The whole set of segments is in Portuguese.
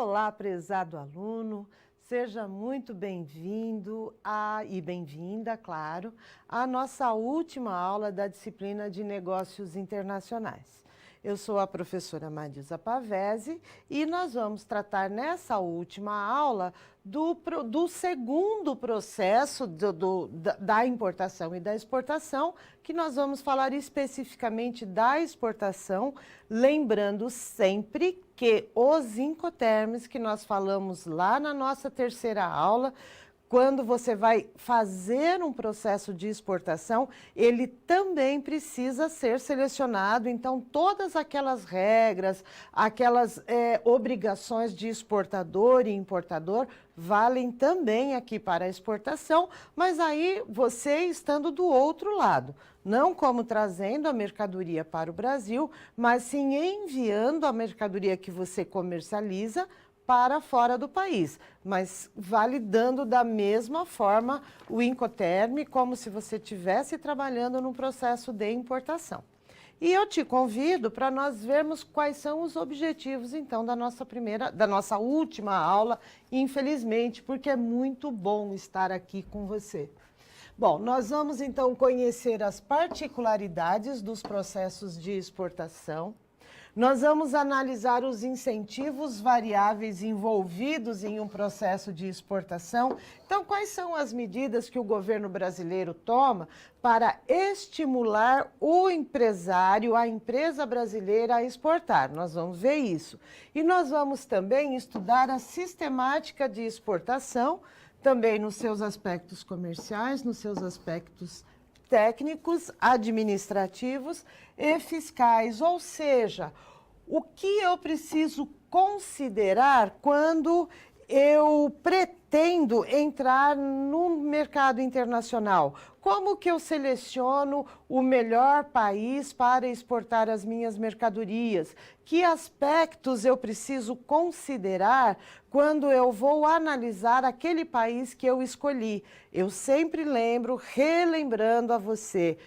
Olá, prezado aluno, seja muito bem-vindo e bem-vinda, claro, à nossa última aula da disciplina de Negócios Internacionais. Eu sou a professora Marisa Pavese e nós vamos tratar nessa última aula do segundo processo da importação e da exportação, que nós vamos falar especificamente da exportação, lembrando sempre que os Incoterms que nós falamos lá na nossa terceira aula, quando você vai fazer um processo de exportação, ele também precisa ser selecionado. Então, todas aquelas regras, aquelas obrigações de exportador e importador valem também aqui para a exportação, mas aí você estando do outro lado, não como trazendo a mercadoria para o Brasil, mas sim enviando a mercadoria que você comercializa para fora do país, mas validando da mesma forma o Incoterm, como se você estivesse trabalhando no processo de importação. E eu te convido para nós vermos quais são os objetivos, então, da nossa última aula, infelizmente, porque é muito bom estar aqui com você. Bom, nós vamos, então, conhecer as particularidades dos processos de exportação. Nós vamos analisar os incentivos variáveis envolvidos em um processo de exportação. Então, quais são as medidas que o governo brasileiro toma para estimular o empresário, a empresa brasileira a exportar? Nós vamos ver isso. E nós vamos também estudar a sistemática de exportação, também nos seus aspectos comerciais, nos seus aspectos técnicos, administrativos e fiscais, ou seja, o que eu preciso considerar quando eu pretendo entrar no mercado internacional? Como que eu seleciono o melhor país para exportar as minhas mercadorias? Que aspectos eu preciso considerar quando eu vou analisar aquele país que eu escolhi? Eu sempre lembro, relembrando a você,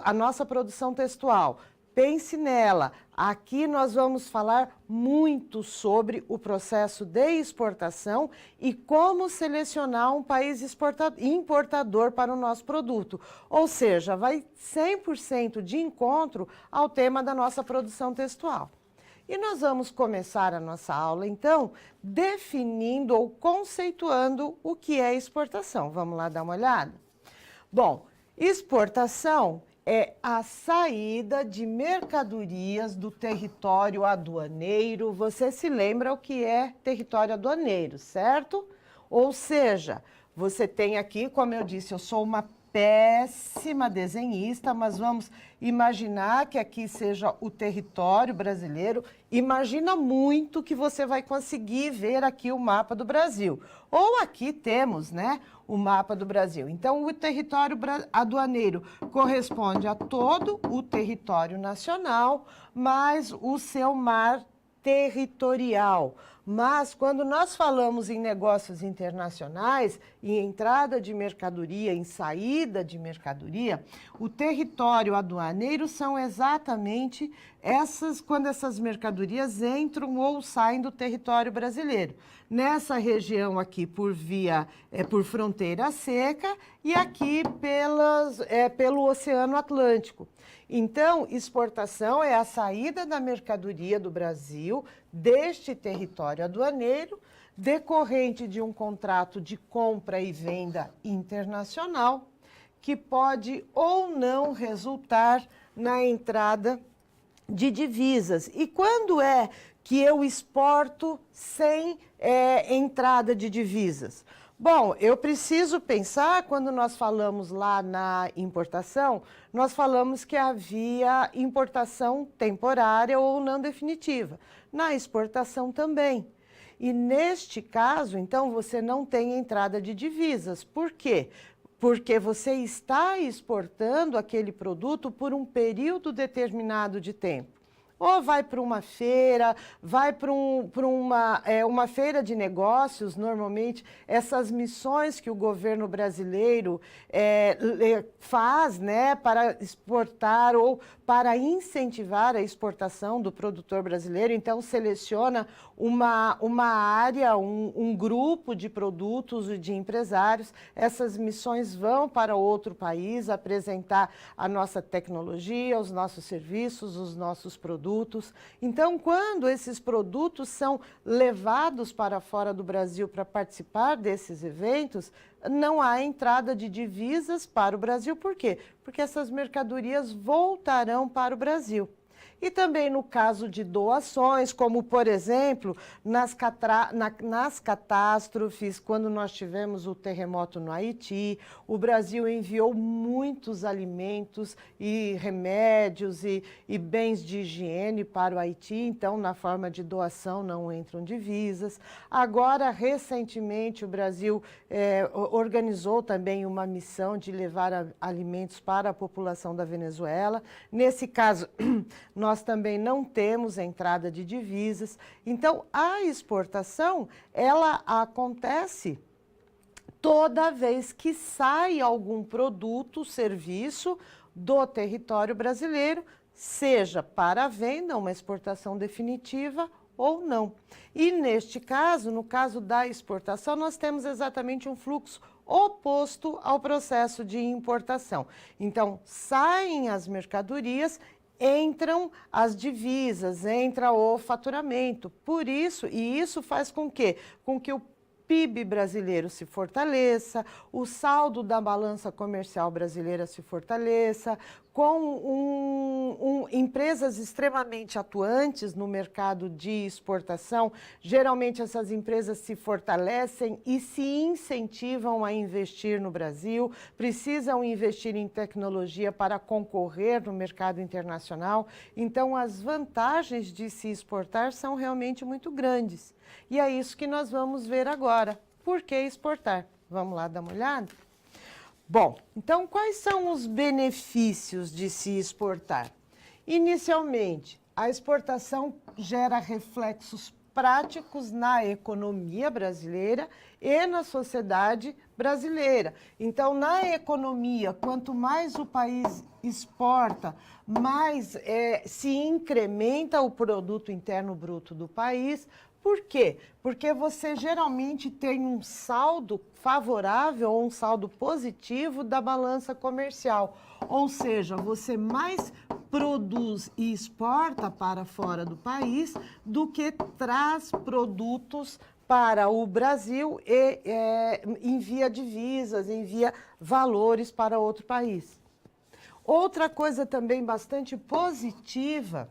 a nossa produção textual. Pense nela. Aqui nós vamos falar muito sobre o processo de exportação e como selecionar um país importador para o nosso produto. Ou seja, vai 100% de encontro ao tema da nossa produção textual. E nós vamos começar a nossa aula, então, definindo ou conceituando o que é exportação. Vamos lá dar uma olhada? Bom, exportação é a saída de mercadorias do território aduaneiro. Você se lembra o que é território aduaneiro, certo? Ou seja, você tem aqui, como eu disse, eu sou uma péssima desenhista, mas vamos imaginar que aqui seja o território brasileiro. Imagina muito que você vai conseguir ver aqui o mapa do Brasil. Ou aqui temos, né, o mapa do Brasil. Então, o território aduaneiro corresponde a todo o território nacional, mais o seu mar territorial. Mas, quando nós falamos em negócios internacionais, em entrada de mercadoria, em saída de mercadoria, o território aduaneiro são exatamente quando essas mercadorias entram ou saem do território brasileiro. Nessa região aqui por fronteira seca e aqui pelo Oceano Atlântico. Então, exportação é a saída da mercadoria do Brasil deste território aduaneiro, decorrente de um contrato de compra e venda internacional, que pode ou não resultar na entrada de divisas. E quando é que eu exporto sem entrada de divisas? Bom, eu preciso pensar, quando nós falamos lá na importação, nós falamos que havia importação temporária ou não definitiva. Na exportação também. E neste caso, então, você não tem entrada de divisas. Por quê? Porque você está exportando aquele produto por um período determinado de tempo. ou vai para uma feira, vai para uma feira de negócios. Normalmente, essas missões que o governo brasileiro faz, né, para exportar ou para incentivar a exportação do produtor brasileiro. Então, seleciona uma área, um grupo de produtos e de empresários. Essas missões vão para outro país apresentar a nossa tecnologia, os nossos serviços, os nossos produtos. Então, quando esses produtos são levados para fora do Brasil para participar desses eventos, não há entrada de divisas para o Brasil. Por quê? Porque essas mercadorias voltarão para o Brasil. E também no caso de doações, como, por exemplo, nas catástrofes, quando nós tivemos o terremoto no Haiti, o Brasil enviou muitos alimentos e remédios e bens de higiene para o Haiti, então, na forma de doação, não entram divisas. Agora, recentemente, o Brasil organizou também uma missão de levar alimentos para a população da Venezuela. Nesse caso, nós também não temos entrada de divisas. Então, a exportação, ela acontece toda vez que sai algum produto, serviço do território brasileiro, seja para a venda, uma exportação definitiva ou não. E neste caso, no caso da exportação, nós temos exatamente um fluxo oposto ao processo de importação. Então, saem as mercadorias, entram as divisas, entra o faturamento. Por isso, e isso faz com que o PIB brasileiro se fortaleça, o saldo da balança comercial brasileira se fortaleça, com empresas extremamente atuantes no mercado de exportação. Geralmente essas empresas se fortalecem e se incentivam a investir no Brasil, precisam investir em tecnologia para concorrer no mercado internacional. Então, as vantagens de se exportar são realmente muito grandes. E é isso que nós vamos ver agora. Por que exportar? Vamos lá dar uma olhada? Bom, então quais são os benefícios de se exportar? Inicialmente, a exportação gera reflexos práticos na economia brasileira e na sociedade brasileira. Então, na economia, quanto mais o país exporta, mais se incrementa o produto interno bruto do país. Por quê? Porque você geralmente tem um saldo favorável ou um saldo positivo da balança comercial. Ou seja, você mais produz e exporta para fora do país do que traz produtos para o Brasil e envia divisas, envia valores para outro país. Outra coisa também bastante positiva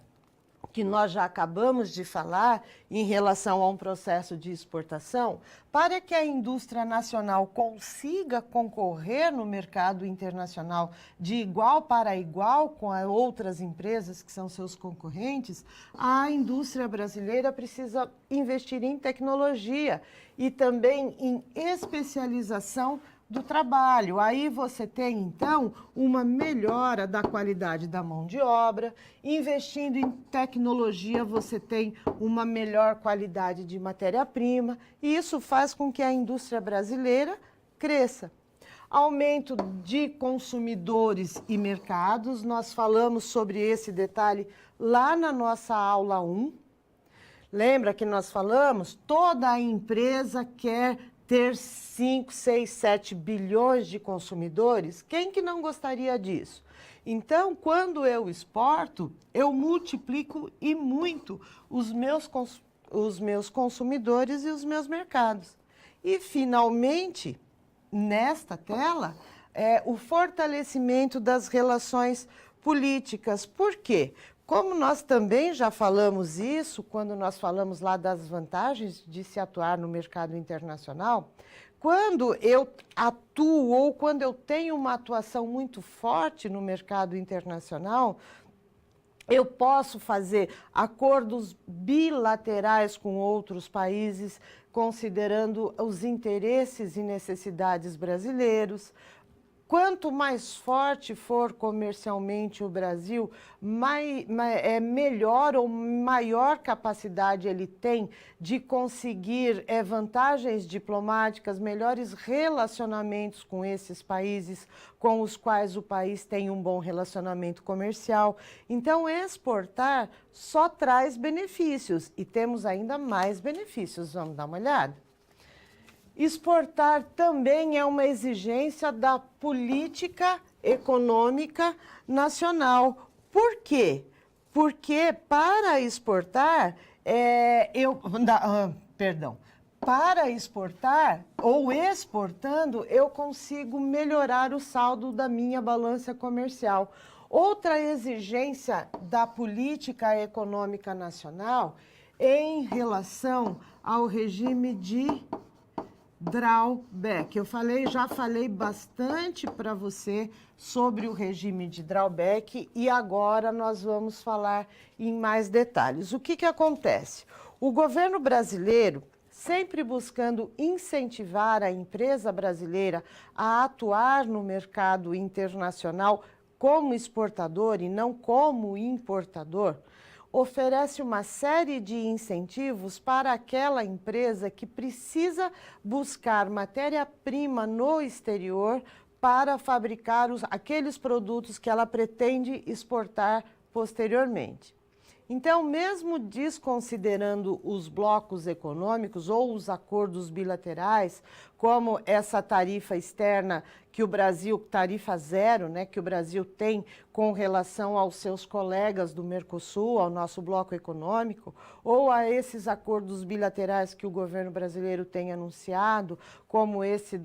que nós já acabamos de falar em relação a um processo de exportação, para que a indústria nacional consiga concorrer no mercado internacional de igual para igual com as outras empresas que são seus concorrentes, a indústria brasileira precisa investir em tecnologia e também em especialização do trabalho. Aí você tem, então, uma melhora da qualidade da mão de obra. Investindo em tecnologia, você tem uma melhor qualidade de matéria-prima, e isso faz com que a indústria brasileira cresça. Aumento de consumidores e mercados, nós falamos sobre esse detalhe lá na nossa aula 1. Lembra que nós falamos? Toda a empresa quer ter 5, 6, 7 bilhões de consumidores. Quem que não gostaria disso? Então, quando eu exporto, eu multiplico e muito os meus consumidores e os meus mercados. E, finalmente, nesta tela, o fortalecimento das relações políticas. Por quê? Como nós também já falamos isso, quando nós falamos lá das vantagens de se atuar no mercado internacional, quando eu atuo ou quando eu tenho uma atuação muito forte no mercado internacional, eu posso fazer acordos bilaterais com outros países, considerando os interesses e necessidades brasileiros. quanto mais forte for comercialmente o Brasil, melhor ou maior capacidade ele tem de conseguir vantagens diplomáticas, melhores relacionamentos com esses países com os quais o país tem um bom relacionamento comercial. Então, exportar só traz benefícios e temos ainda mais benefícios. Vamos dar uma olhada? Exportar também é uma exigência da política econômica nacional. Por quê? Porque para exportar, para exportar ou exportando, eu consigo melhorar o saldo da minha balança comercial. Outra exigência da política econômica nacional em relação ao regime de drawback. Já falei bastante para você sobre o regime de drawback e agora nós vamos falar em mais detalhes. O que acontece? O governo brasileiro, sempre buscando incentivar a empresa brasileira a atuar no mercado internacional como exportador e não como importador, oferece uma série de incentivos para aquela empresa que precisa buscar matéria-prima no exterior para fabricar aqueles produtos que ela pretende exportar posteriormente. Então, mesmo desconsiderando os blocos econômicos ou os acordos bilaterais, como essa tarifa externa que o Brasil, tarifa zero, né, que o Brasil tem com relação aos seus colegas do Mercosul, ao nosso bloco econômico, ou a esses acordos bilaterais que o governo brasileiro tem anunciado, como esse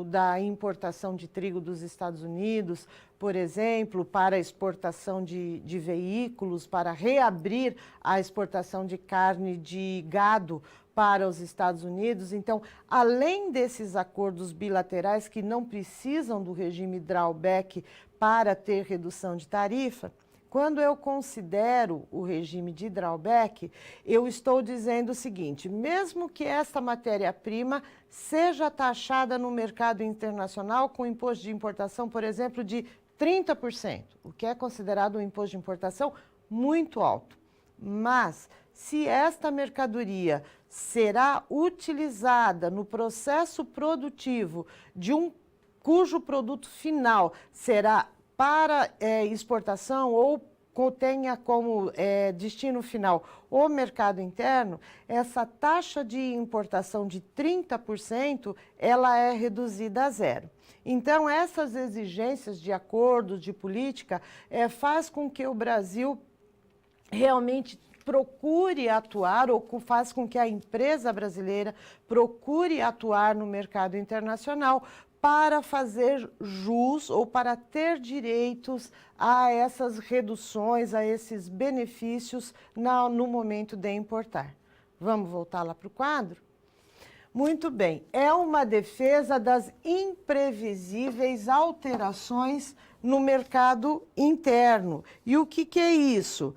da importação de trigo dos Estados Unidos, por exemplo, para exportação de veículos, para reabrir a exportação de carne de gado para os Estados Unidos. Então, além desses acordos bilaterais que não precisam do regime drawback para ter redução de tarifa, quando eu considero o regime de drawback, eu estou dizendo o seguinte: mesmo que esta matéria-prima seja taxada no mercado internacional com imposto de importação, por exemplo, de 30%, o que é considerado um imposto de importação muito alto. Mas, se esta mercadoria será utilizada no processo produtivo cujo produto final será para exportação ou tenha como destino final o mercado interno, essa taxa de importação de 30%, ela é reduzida a zero. Então, essas exigências de acordos, de política, faz com que o Brasil realmente procure atuar, ou faz com que a empresa brasileira procure atuar no mercado internacional para fazer jus ou para ter direitos a essas reduções, a esses benefícios no momento de importar. Vamos voltar lá para o quadro? Muito bem, é uma defesa das imprevisíveis alterações no mercado interno. E o que é isso?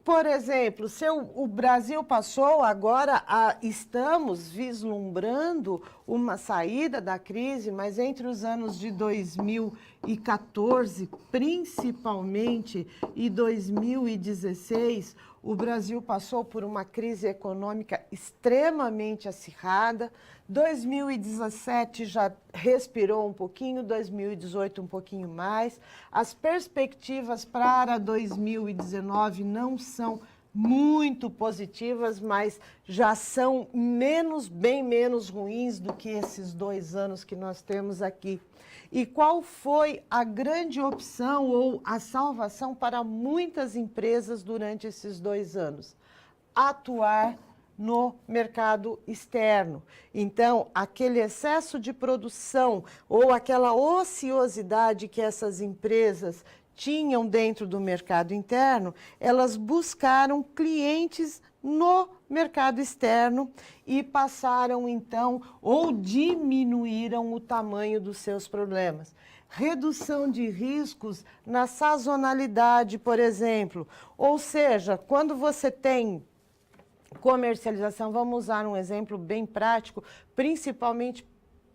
Por exemplo, o Brasil passou agora estamos vislumbrando uma saída da crise, mas entre os anos de 2014, principalmente, e 2016, o Brasil passou por uma crise econômica extremamente acirrada. 2017 já respirou um pouquinho, 2018 um pouquinho mais. As perspectivas para 2019 não são muito positivas, mas já são bem menos ruins do que esses 2 anos que nós temos aqui. E qual foi a grande opção ou a salvação para muitas empresas durante esses 2 anos? Atuar no mercado externo. Então, aquele excesso de produção ou aquela ociosidade que essas empresas tinham dentro do mercado interno, elas buscaram clientes no mercado externo e passaram, então, ou diminuíram o tamanho dos seus problemas. Redução de riscos na sazonalidade, por exemplo. Ou seja, quando você tem comercialização, vamos usar um exemplo bem prático, principalmente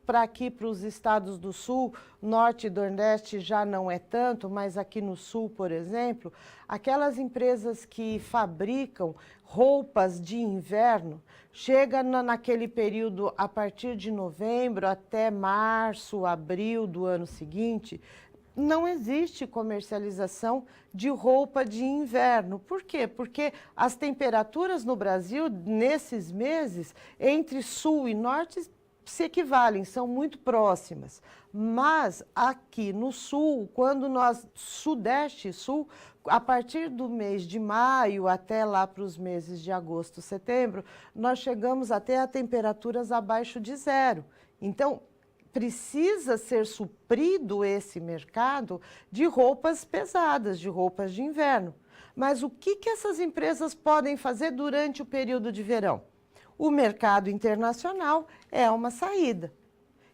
para aqui, para os estados do Sul, Norte e Nordeste já não é tanto, mas aqui no Sul, por exemplo, aquelas empresas que fabricam roupas de inverno, chega naquele período, a partir de novembro até março, abril do ano seguinte, não existe comercialização de roupa de inverno. Por quê? Porque as temperaturas no Brasil, nesses meses, entre sul e norte, se equivalem, são muito próximas. Mas aqui no sul, quando nós, sudeste e sul, a partir do mês de maio até lá para os meses de agosto, setembro, nós chegamos até a temperaturas abaixo de zero. Então, precisa ser suprido esse mercado de roupas pesadas, de roupas de inverno. Mas o que essas empresas podem fazer durante o período de verão? O mercado internacional é uma saída.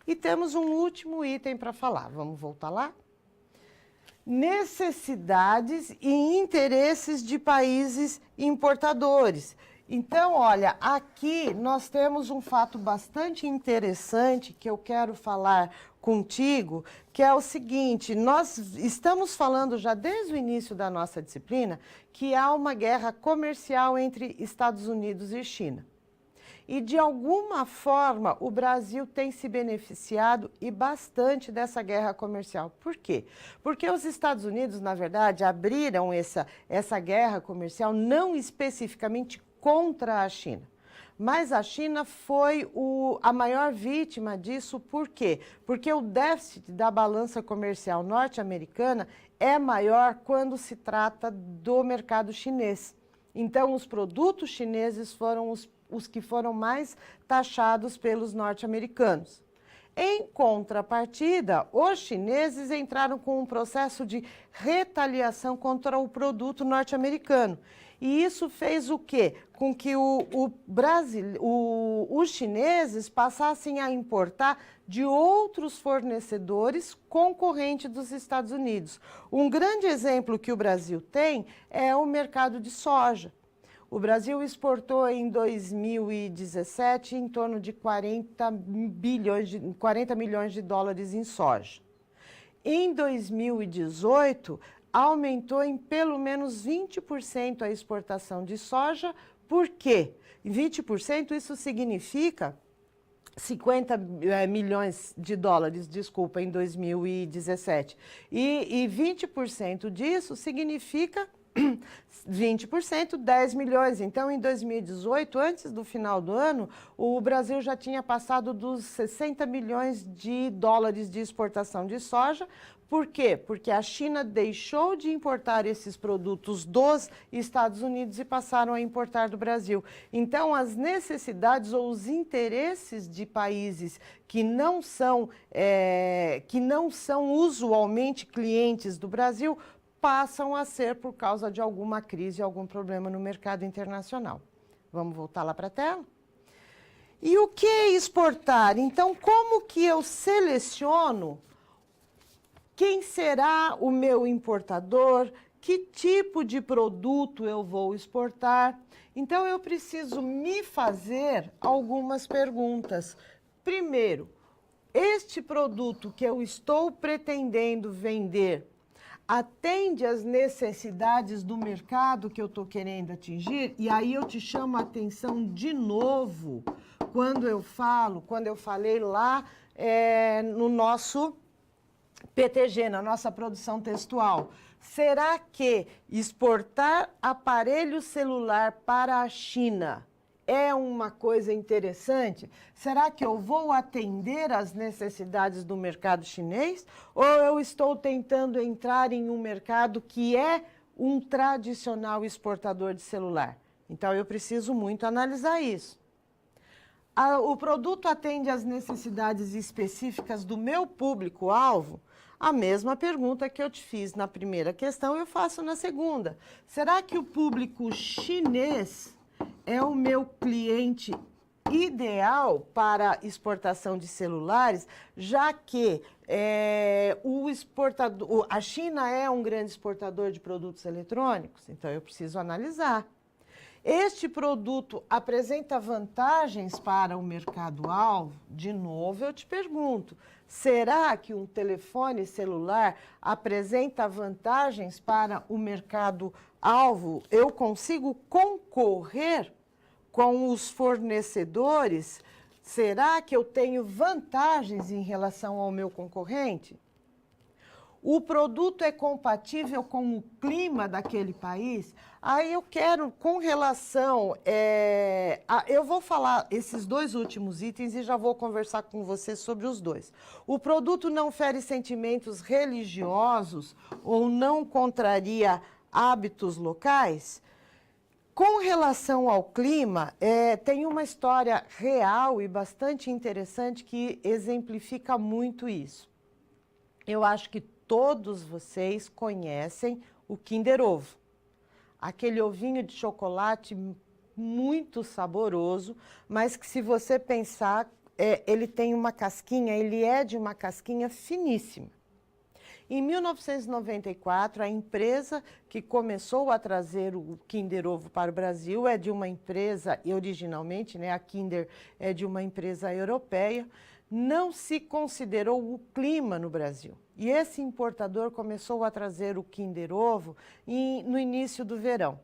E temos um último item para falar. Vamos voltar lá? Necessidades e interesses de países importadores. Então, olha, aqui nós temos um fato bastante interessante que eu quero falar contigo, que é o seguinte: nós estamos falando já desde o início da nossa disciplina que há uma guerra comercial entre Estados Unidos e China. E, de alguma forma, o Brasil tem se beneficiado e bastante dessa guerra comercial. Por quê? Porque os Estados Unidos, na verdade, abriram essa guerra comercial não especificamente contra a China. Mas a China foi a maior vítima disso. Por quê? Porque o déficit da balança comercial norte-americana é maior quando se trata do mercado chinês. Então, os produtos chineses foram os que foram mais taxados pelos norte-americanos. Em contrapartida, os chineses entraram com um processo de retaliação contra o produto norte-americano. E isso fez o quê? Com que os chineses passassem a importar de outros fornecedores concorrentes dos Estados Unidos. Um grande exemplo que o Brasil tem é o mercado de soja. O Brasil exportou em 2017 em torno de 40 milhões de dólares em soja. Em 2018, aumentou em pelo menos 20% a exportação de soja. Por quê? 20% isso significa 50 milhões de dólares, desculpa, em 2017. E 20% disso significa 20%, 10 milhões. Então, em 2018, antes do final do ano, o Brasil já tinha passado dos 60 milhões de dólares de exportação de soja. Por quê? Porque a China deixou de importar esses produtos dos Estados Unidos e passaram a importar do Brasil. Então, as necessidades ou os interesses de países que não são usualmente clientes do Brasil passam a ser por causa de alguma crise, algum problema no mercado internacional. Vamos voltar lá para a tela? E o que é exportar? Então, como que eu seleciono quem será o meu importador? Que tipo de produto eu vou exportar? Então, eu preciso me fazer algumas perguntas. Primeiro, este produto que eu estou pretendendo vender atende às necessidades do mercado que eu estou querendo atingir? E aí eu te chamo a atenção de novo quando eu falei lá no nosso PTG, na nossa produção textual. Será que exportar aparelho celular para a China é uma coisa interessante? Será que eu vou atender às necessidades do mercado chinês? Ou eu estou tentando entrar em um mercado que é um tradicional exportador de celular? Então, eu preciso muito analisar isso. O produto atende às necessidades específicas do meu público-alvo? A mesma pergunta que eu te fiz na primeira questão, eu faço na segunda. Será que o público chinês é o meu cliente ideal para exportação de celulares, já que a China é um grande exportador de produtos eletrônicos? Então, eu preciso analisar. Este produto apresenta vantagens para o mercado-alvo? De novo, eu te pergunto, será que um telefone celular apresenta vantagens para o mercado-alvo? Eu consigo concorrer com os fornecedores? Será que eu tenho vantagens em relação ao meu concorrente? O produto é compatível com o clima daquele país? Aí eu quero, com relação, eu vou falar esses dois últimos itens e já vou conversar com você sobre os dois. O produto não fere sentimentos religiosos ou não contraria hábitos locais? Com relação ao clima, tem uma história real e bastante interessante que exemplifica muito isso. Eu acho que todos vocês conhecem o Kinder Ovo. Aquele ovinho de chocolate muito saboroso, mas que se você pensar, ele tem uma casquinha, ele é de uma casquinha finíssima. Em 1994, a empresa que começou a trazer o Kinder Ovo para o Brasil é de uma empresa, e originalmente, né, a Kinder é de uma empresa europeia, não se considerou o clima no Brasil. E esse importador começou a trazer o Kinder Ovo no início do verão.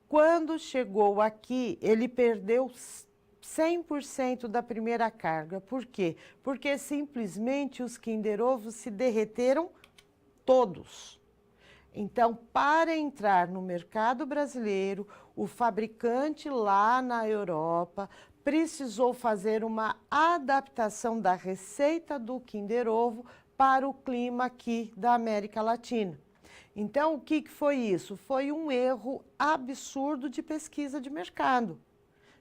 Quando chegou aqui, ele perdeu 100% da primeira carga. Por quê? Porque simplesmente os Kinder Ovos se derreteram todos. Então, para entrar no mercado brasileiro, o fabricante lá na Europa precisou fazer uma adaptação da receita do Kinder Ovo para o clima aqui da América Latina. Então, o que foi isso? Foi um erro absurdo de pesquisa de mercado,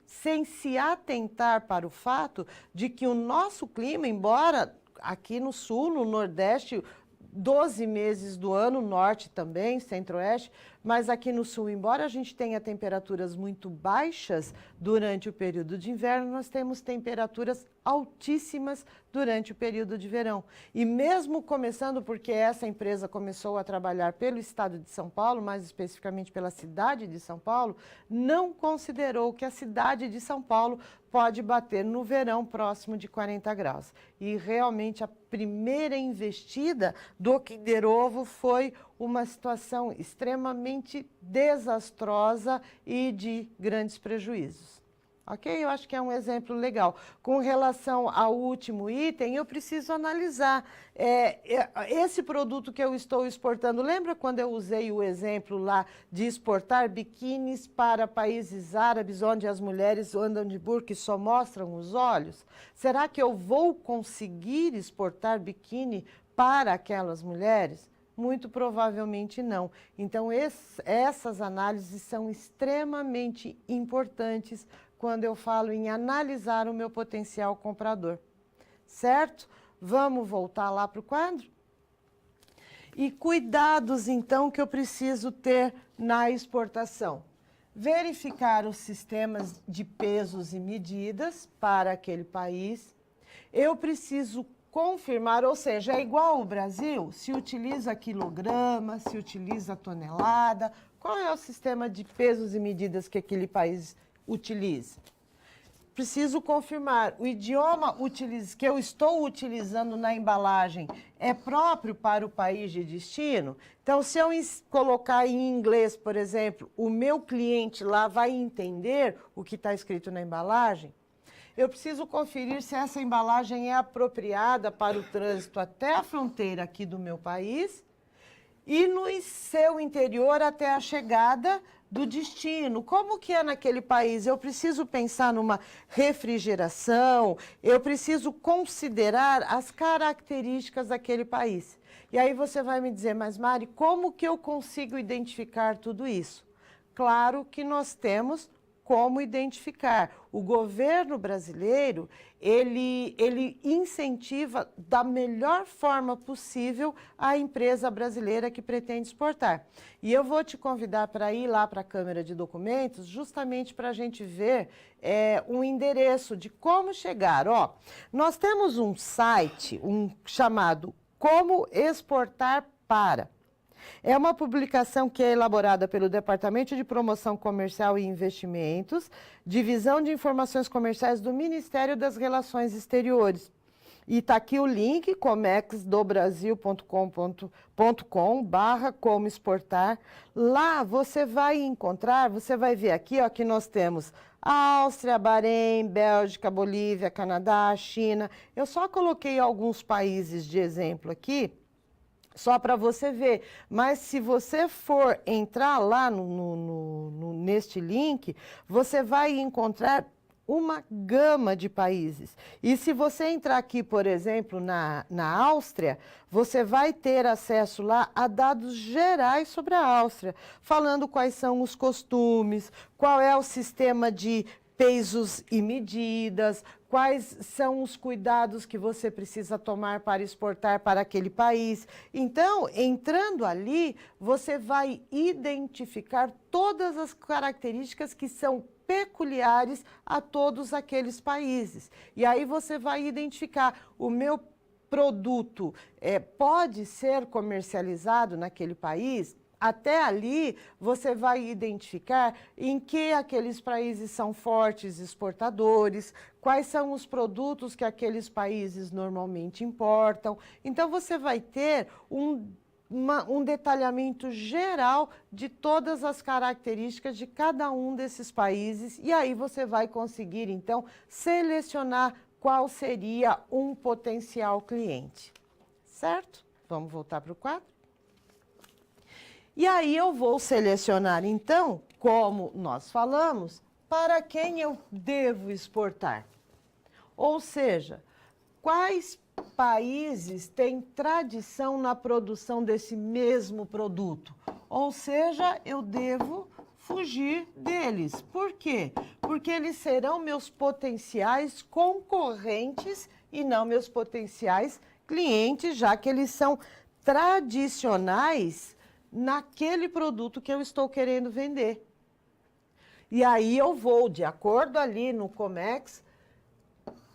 sem se atentar para o fato de que o nosso clima, embora aqui no sul, no nordeste, 12 meses do ano, norte também, centro-oeste, mas aqui no sul, embora a gente tenha temperaturas muito baixas durante o período de inverno, nós temos temperaturas altíssimas durante o período de verão. E mesmo começando, porque essa empresa começou a trabalhar pelo estado de São Paulo, mais especificamente pela cidade de São Paulo, não considerou que a cidade de São Paulo pode bater no verão próximo de 40 graus. E realmente a primeira investida do Kinder Ovo foi uma situação extremamente desastrosa e de grandes prejuízos. Ok? Eu acho que é um exemplo legal. Com relação ao último item, eu preciso analisar esse produto que eu estou exportando. Lembra quando eu usei o exemplo lá de exportar biquínis para países árabes, onde as mulheres andam de burca e só mostram os olhos? Será que eu vou conseguir exportar biquíni para aquelas mulheres? Muito provavelmente não. Então, essas análises são extremamente importantes quando eu falo em analisar o meu potencial comprador. Certo? Vamos voltar lá para o quadro? E cuidados, então, que eu preciso ter na exportação. Verificar os sistemas de pesos e medidas para aquele país. Eu preciso confirmar, ou seja, é igual ao Brasil, se utiliza quilograma, se utiliza tonelada, qual é o sistema de pesos e medidas que aquele país utiliza? Preciso confirmar, o idioma que eu estou utilizando na embalagem é próprio para o país de destino? Então, se eu colocar em inglês, por exemplo, o meu cliente lá vai entender o que está escrito na embalagem? Eu preciso conferir se essa embalagem é apropriada para o trânsito até a fronteira aqui do meu país e no seu interior até a chegada do destino. Como que é naquele país? Eu preciso pensar numa refrigeração, eu preciso considerar as características daquele país. E aí você vai me dizer, mas Mari, como que eu consigo identificar tudo isso? Claro que nós temos como identificar. O governo brasileiro, ele incentiva da melhor forma possível a empresa brasileira que pretende exportar. E eu vou te convidar para ir lá para a Câmara de Documentos, justamente para a gente ver um endereço de como chegar. Ó, nós temos um site chamado Como Exportar Para. É uma publicação que é elaborada pelo Departamento de Promoção Comercial e Investimentos, Divisão de Informações Comerciais do Ministério das Relações Exteriores. E está aqui o link, comexdobrasil.com.com/como exportar. Lá você vai encontrar, você vai ver aqui, ó, que nós temos Áustria, Bahrein, Bélgica, Bolívia, Canadá, China. Eu só coloquei alguns países de exemplo aqui, só para você ver. Mas se você for entrar lá neste link, você vai encontrar uma gama de países. E se você entrar aqui, por exemplo, na Áustria, você vai ter acesso lá a dados gerais sobre a Áustria, falando quais são os costumes, qual é o sistema de pesos e medidas, quais são os cuidados que você precisa tomar para exportar para aquele país. Então, entrando ali, você vai identificar todas as características que são peculiares a todos aqueles países. E aí você vai identificar: o meu produto pode ser comercializado naquele país? Até ali, você vai identificar em que aqueles países são fortes exportadores, quais são os produtos que aqueles países normalmente importam. Então, você vai ter um detalhamento geral de todas as características de cada um desses países, e aí você vai conseguir, então, selecionar qual seria um potencial cliente. Certo? Vamos voltar para o quadro? E aí eu vou selecionar, então, como nós falamos, para quem eu devo exportar. Ou seja, quais países têm tradição na produção desse mesmo produto? Ou seja, eu devo fugir deles. Por quê? Porque eles serão meus potenciais concorrentes e não meus potenciais clientes, já que eles são tradicionais naquele produto que eu estou querendo vender. E aí eu vou, de acordo ali no Comex,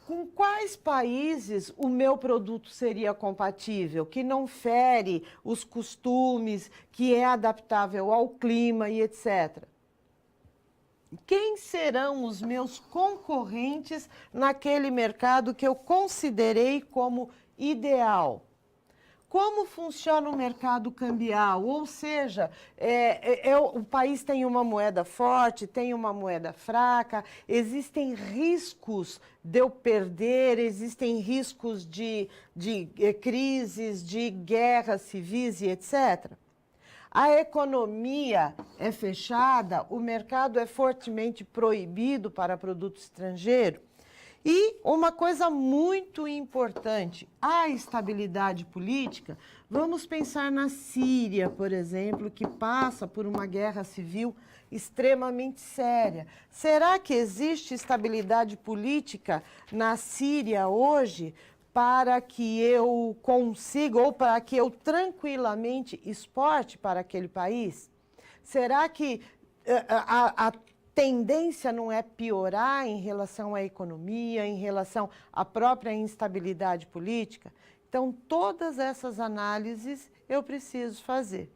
com quais países o meu produto seria compatível, que não fere os costumes, que é adaptável ao clima e etc. Quem serão os meus concorrentes naquele mercado que eu considerei como ideal? Como funciona o mercado cambial? Ou seja, o país tem uma moeda forte, tem uma moeda fraca, existem riscos de eu perder, existem riscos de crises, de guerras civis e etc. A economia é fechada, o mercado é fortemente proibido para produto estrangeiro. E uma coisa muito importante, a estabilidade política. Vamos pensar na Síria, por exemplo, que passa por uma guerra civil extremamente séria. Será que existe estabilidade política na Síria hoje para que eu consiga, ou para que eu tranquilamente exporte para aquele país? Será que a tendência não é piorar em relação à economia, em relação à própria instabilidade política? Então, todas essas análises eu preciso fazer.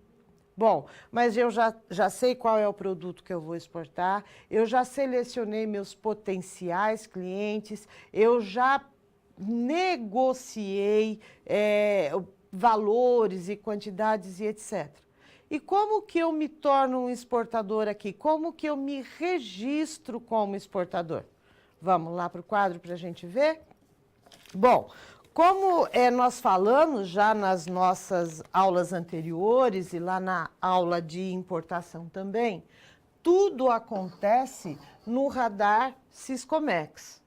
Bom, mas eu já sei qual é o produto que eu vou exportar, eu já selecionei meus potenciais clientes, eu já negociei valores e quantidades e etc. E como que eu me torno um exportador aqui? Como que eu me registro como exportador? Vamos lá para o quadro para a gente ver? Bom, como nós falamos já nas nossas aulas anteriores e lá na aula de importação também, tudo acontece no radar Siscomex.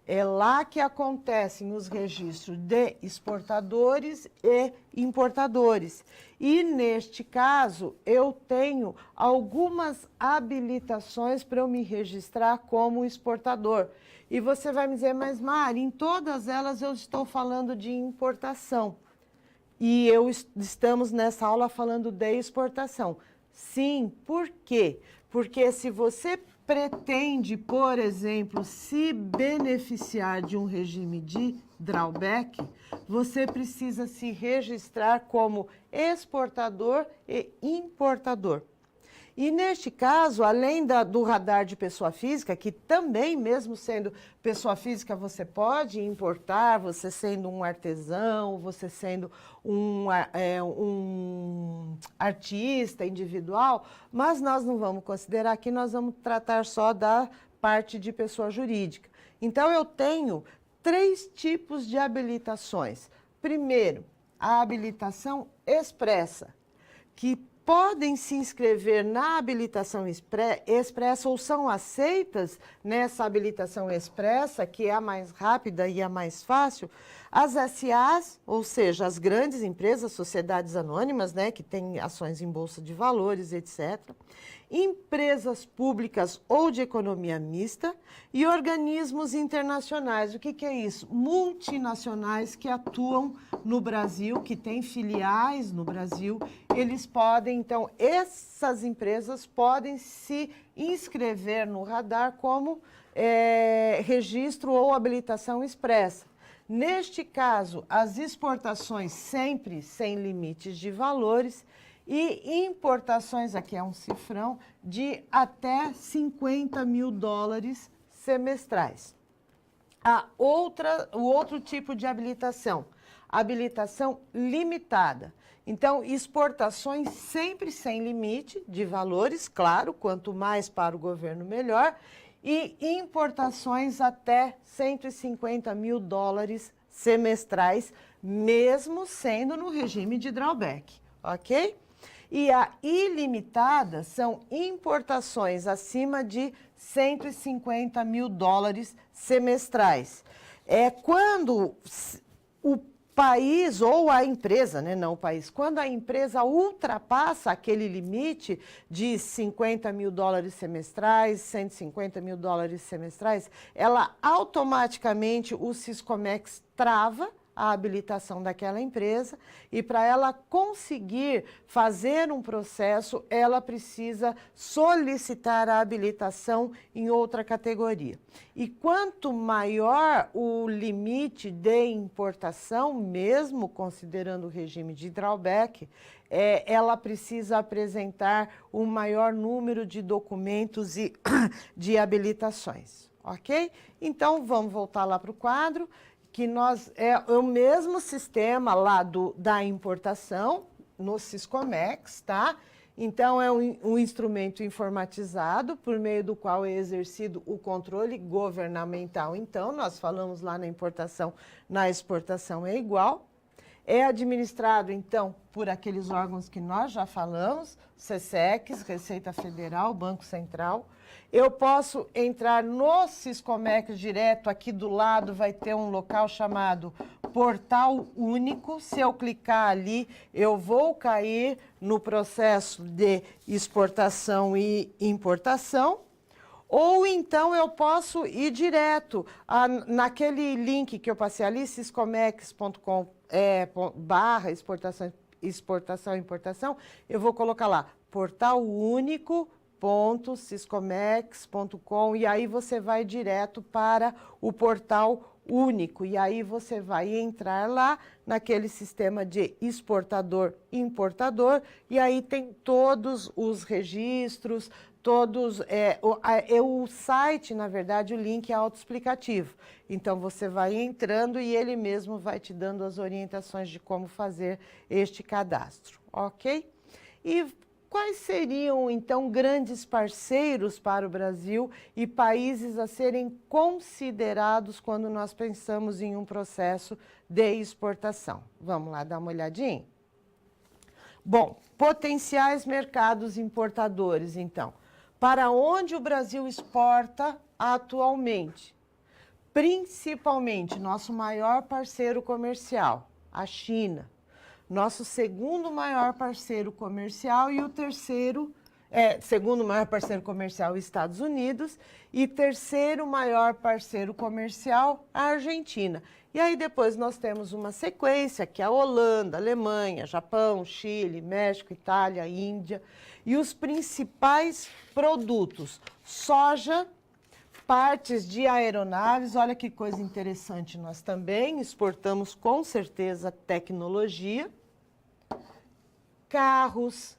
É lá que acontecem os registros de exportadores e importadores. E, neste caso, eu tenho algumas habilitações para eu me registrar como exportador. E você vai me dizer, mas Mari, em todas elas eu estou falando de importação. E estamos nessa aula falando de exportação. Sim, por quê? Porque se você pretende, por exemplo, se beneficiar de um regime de drawback, você precisa se registrar como exportador e importador. E neste caso, além do radar de pessoa física, que também, mesmo sendo pessoa física, você pode importar, você sendo um artesão, você sendo um artista individual, mas nós não vamos considerar aqui, nós vamos tratar só da parte de pessoa jurídica. Então, eu tenho 3 tipos de habilitações. Primeiro, a habilitação expressa, que podem se inscrever na habilitação expressa ou são aceitas nessa habilitação expressa, que é a mais rápida e a mais fácil, as SAs, ou seja, as grandes empresas, sociedades anônimas, né, que têm ações em bolsa de valores, etc., empresas públicas ou de economia mista e organismos internacionais. O que é isso? Multinacionais que atuam no Brasil, que têm filiais no Brasil, eles podem, então, essas empresas podem se inscrever no radar como registro ou habilitação expressa. Neste caso, as exportações sempre sem limites de valores e importações, aqui é um cifrão, de até 50 mil dólares semestrais. O outro tipo de habilitação, habilitação limitada. Então, exportações sempre sem limite de valores, claro, quanto mais para o governo, melhor, e importações até 150 mil dólares semestrais, mesmo sendo no regime de drawback, ok? E a ilimitada são importações acima de 150 mil dólares semestrais. É quando o país ou a empresa, né, não o país, quando a empresa ultrapassa aquele limite de 50 mil dólares semestrais, 150 mil dólares semestrais, ela automaticamente, o Siscomex trava a habilitação daquela empresa e para ela conseguir fazer um processo, ela precisa solicitar a habilitação em outra categoria. E quanto maior o limite de importação, mesmo considerando o regime de drawback, ela precisa apresentar um maior número de documentos e de habilitações, ok? Então, vamos voltar lá para o quadro, que é o mesmo sistema lá da importação, no Siscomex, tá? Então, é um instrumento informatizado, por meio do qual é exercido o controle governamental. Então, nós falamos lá na importação, na exportação é igual. É administrado, então, por aqueles órgãos que nós já falamos, SESEX, Receita Federal, Banco Central. Eu posso entrar no Siscomex direto, aqui do lado vai ter um local chamado Portal Único. Se eu clicar ali, eu vou cair no processo de exportação e importação. Ou então eu posso ir direto naquele link que eu passei ali, siscomex.com / exportação e importação, eu vou colocar lá, portalunico.siscomex.com, e aí você vai direto para o portal único, e aí você vai entrar lá naquele sistema de exportador e importador, e aí tem todos os registros, o site, na verdade, o link é autoexplicativo. Então, você vai entrando e ele mesmo vai te dando as orientações de como fazer este cadastro, ok? E quais seriam, então, grandes parceiros para o Brasil e países a serem considerados quando nós pensamos em um processo de exportação? Vamos lá dar uma olhadinha? Bom, potenciais mercados importadores, então. Para onde o Brasil exporta atualmente? Principalmente, nosso maior parceiro comercial, a China. Nosso segundo maior parceiro comercial e o terceiro, segundo maior parceiro comercial, Estados Unidos, e terceiro maior parceiro comercial, a Argentina. E aí depois nós temos uma sequência, que é a Holanda, Alemanha, Japão, Chile, México, Itália, Índia. E os principais produtos: soja, partes de aeronaves, olha que coisa interessante, nós também exportamos com certeza tecnologia, carros,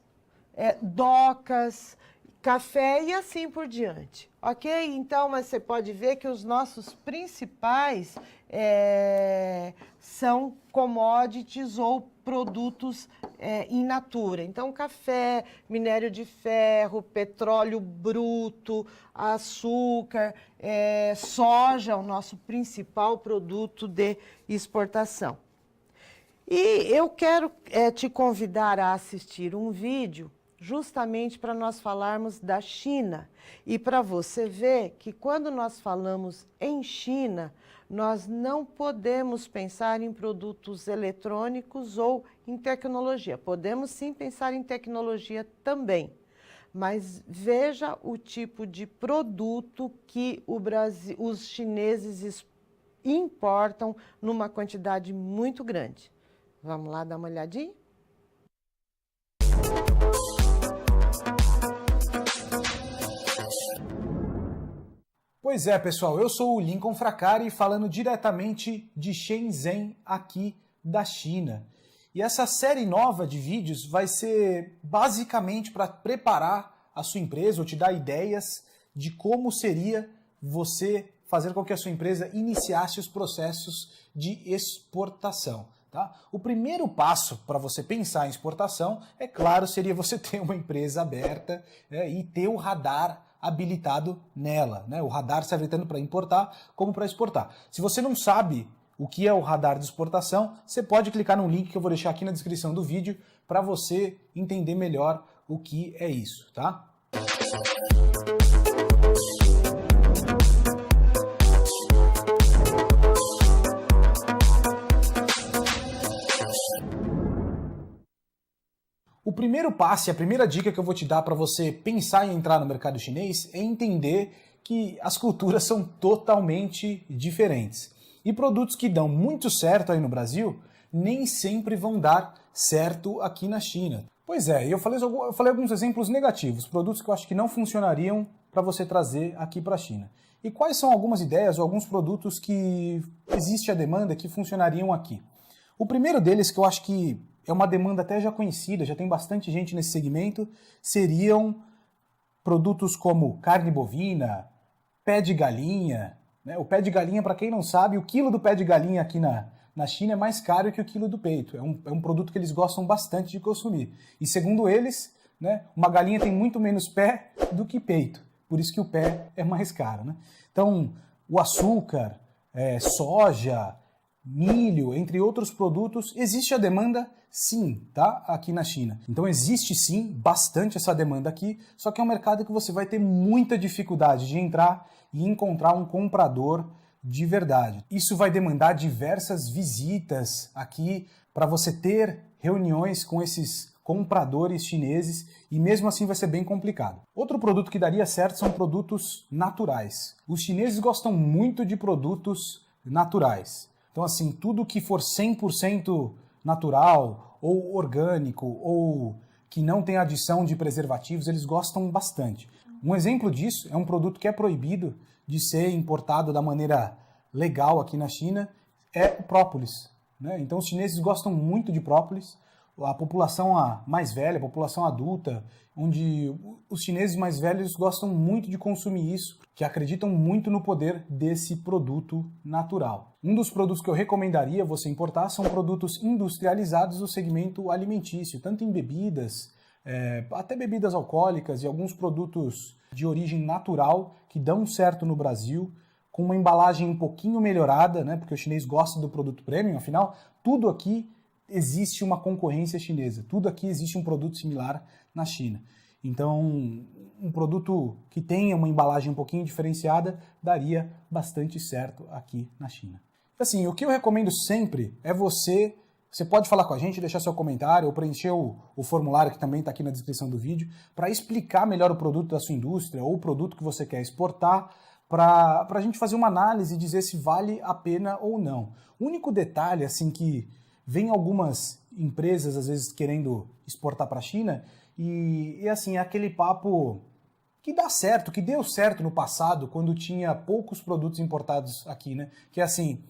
docas, café e assim por diante, ok? Então, mas você pode ver que os nossos principais são commodities ou produtos in natura. Então, café, minério de ferro, petróleo bruto, açúcar, soja, o nosso principal produto de exportação. E eu quero te convidar a assistir um vídeo justamente para nós falarmos da China e para você ver que quando nós falamos em China, nós não podemos pensar em produtos eletrônicos ou em tecnologia. Podemos sim pensar em tecnologia também, mas veja o tipo de produto que os chineses importam numa quantidade muito grande. Vamos lá dar uma olhadinha? Pois é, pessoal, eu sou o Lincoln Fracari, falando diretamente de Shenzhen, aqui da China. E essa série nova de vídeos vai ser basicamente para preparar a sua empresa ou te dar ideias de como seria você fazer com que a sua empresa iniciasse os processos de exportação. Tá? O primeiro passo para você pensar em exportação, é claro, seria você ter uma empresa aberta e ter o radar habilitado nela. Né? O radar serve tanto para importar como para exportar. Se você não sabe o que é o radar de exportação, você pode clicar no link que eu vou deixar aqui na descrição do vídeo para você entender melhor o que é isso. Tá? O primeiro passo e a primeira dica que eu vou te dar para você pensar em entrar no mercado chinês é entender que as culturas são totalmente diferentes. E produtos que dão muito certo aí no Brasil nem sempre vão dar certo aqui na China. Pois é, eu falei alguns exemplos negativos, produtos que eu acho que não funcionariam para você trazer aqui para a China. E quais são algumas ideias ou alguns produtos que existe a demanda que funcionariam aqui? O primeiro deles, que eu acho que é uma demanda até já conhecida, já tem bastante gente nesse segmento, seriam produtos como carne bovina, pé de galinha. Né? O pé de galinha, para quem não sabe, o quilo do pé de galinha aqui na China é mais caro que o quilo do peito. É um produto que eles gostam bastante de consumir. E segundo eles, né, uma galinha tem muito menos pé do que peito. Por isso que o pé é mais caro. Né? Então, o açúcar, soja, milho, entre outros produtos, existe a demanda sim, tá? Aqui na China. Então existe sim bastante essa demanda aqui, só que é um mercado que você vai ter muita dificuldade de entrar e encontrar um comprador de verdade. Isso vai demandar diversas visitas aqui para você ter reuniões com esses compradores chineses e mesmo assim vai ser bem complicado. Outro produto que daria certo são produtos naturais. Os chineses gostam muito de produtos naturais. Então, assim, tudo que for 100% natural ou orgânico ou que não tem adição de preservativos, eles gostam bastante. Um exemplo disso é um produto que é proibido de ser importado da maneira legal aqui na China, é o própolis. Né? Então, os chineses gostam muito de própolis. A população mais velha, a população adulta, onde os chineses mais velhos gostam muito de consumir isso, que acreditam muito no poder desse produto natural. Um dos produtos que eu recomendaria você importar são produtos industrializados do segmento alimentício, tanto em bebidas, até bebidas alcoólicas e alguns produtos de origem natural que dão certo no Brasil, com uma embalagem um pouquinho melhorada, né, porque o chinês gosta do produto premium, afinal, tudo aqui existe uma concorrência chinesa. Tudo aqui existe um produto similar na China. Então, um produto que tenha uma embalagem um pouquinho diferenciada daria bastante certo aqui na China. Assim, o que eu recomendo sempre é você pode falar com a gente, deixar seu comentário ou preencher o formulário que também está aqui na descrição do vídeo para explicar melhor o produto da sua indústria ou o produto que você quer exportar para a gente fazer uma análise e dizer se vale a pena ou não. O único detalhe, assim, que vem algumas empresas, às vezes, querendo exportar para a China E assim, é aquele papo que dá certo, que deu certo no passado, quando tinha poucos produtos importados aqui, né? Que é assim,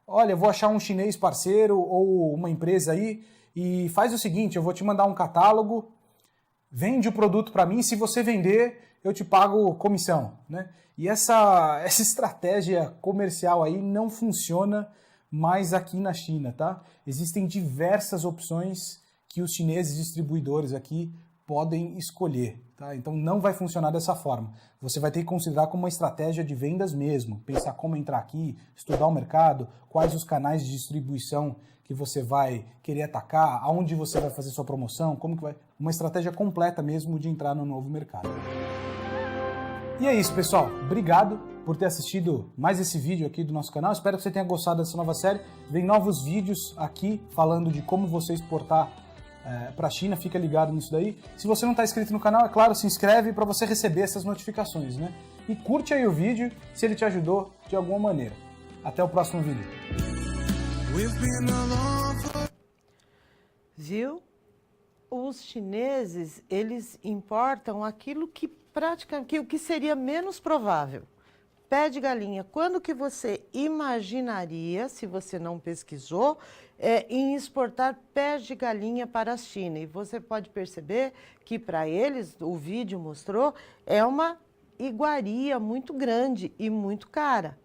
olha, eu vou achar um chinês parceiro ou uma empresa aí e faz o seguinte, eu vou te mandar um catálogo, vende o produto para mim, se você vender, eu te pago comissão, né? E essa estratégia comercial aí não funciona mais aqui na China, tá? Existem diversas opções que os chineses distribuidores aqui podem escolher, tá? Então não vai funcionar dessa forma. Você vai ter que considerar como uma estratégia de vendas mesmo, pensar como entrar aqui, estudar o mercado, quais os canais de distribuição que você vai querer atacar, aonde você vai fazer sua promoção, como que vai... Uma estratégia completa mesmo de entrar no novo mercado. E é isso, pessoal. Obrigado por ter assistido mais esse vídeo aqui do nosso canal. Espero que você tenha gostado dessa nova série. Vem novos vídeos aqui falando de como você exportar para a China. Fica ligado nisso daí. Se você não está inscrito no canal, é claro, se inscreve para você receber essas notificações, né? E curte aí o vídeo se ele te ajudou de alguma maneira. Até o próximo vídeo. Viu? Os chineses, eles importam aquilo que praticamente, o que seria menos provável. Pé de galinha. Quando que você imaginaria, se você não pesquisou, em exportar pés de galinha para a China? E você pode perceber que para eles, o vídeo mostrou, é uma iguaria muito grande e muito cara.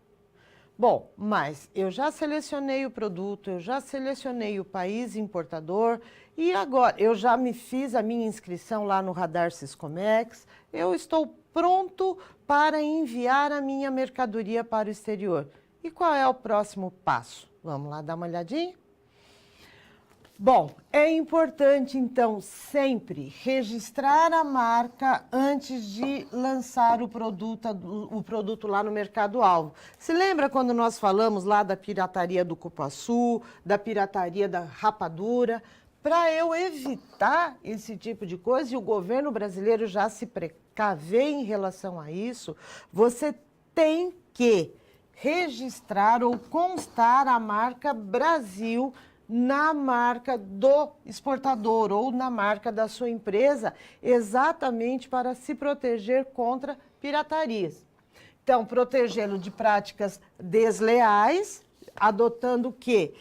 Bom, mas eu já selecionei o produto, eu já selecionei o país importador e agora eu já me fiz a minha inscrição lá no Radar Siscomex, eu estou pronto para enviar a minha mercadoria para o exterior. E qual é o próximo passo? Vamos lá dar uma olhadinha? Bom, é importante, então, sempre registrar a marca antes de lançar o produto lá no mercado-alvo. Se lembra quando nós falamos lá da pirataria do cupuaçu, da pirataria da rapadura? Para eu evitar esse tipo de coisa, e o governo brasileiro já se precaver em relação a isso, você tem que registrar ou constar a marca Brasil na marca do exportador ou na marca da sua empresa, exatamente para se proteger contra piratarias. Então, protegê-lo de práticas desleais, adotando o quê?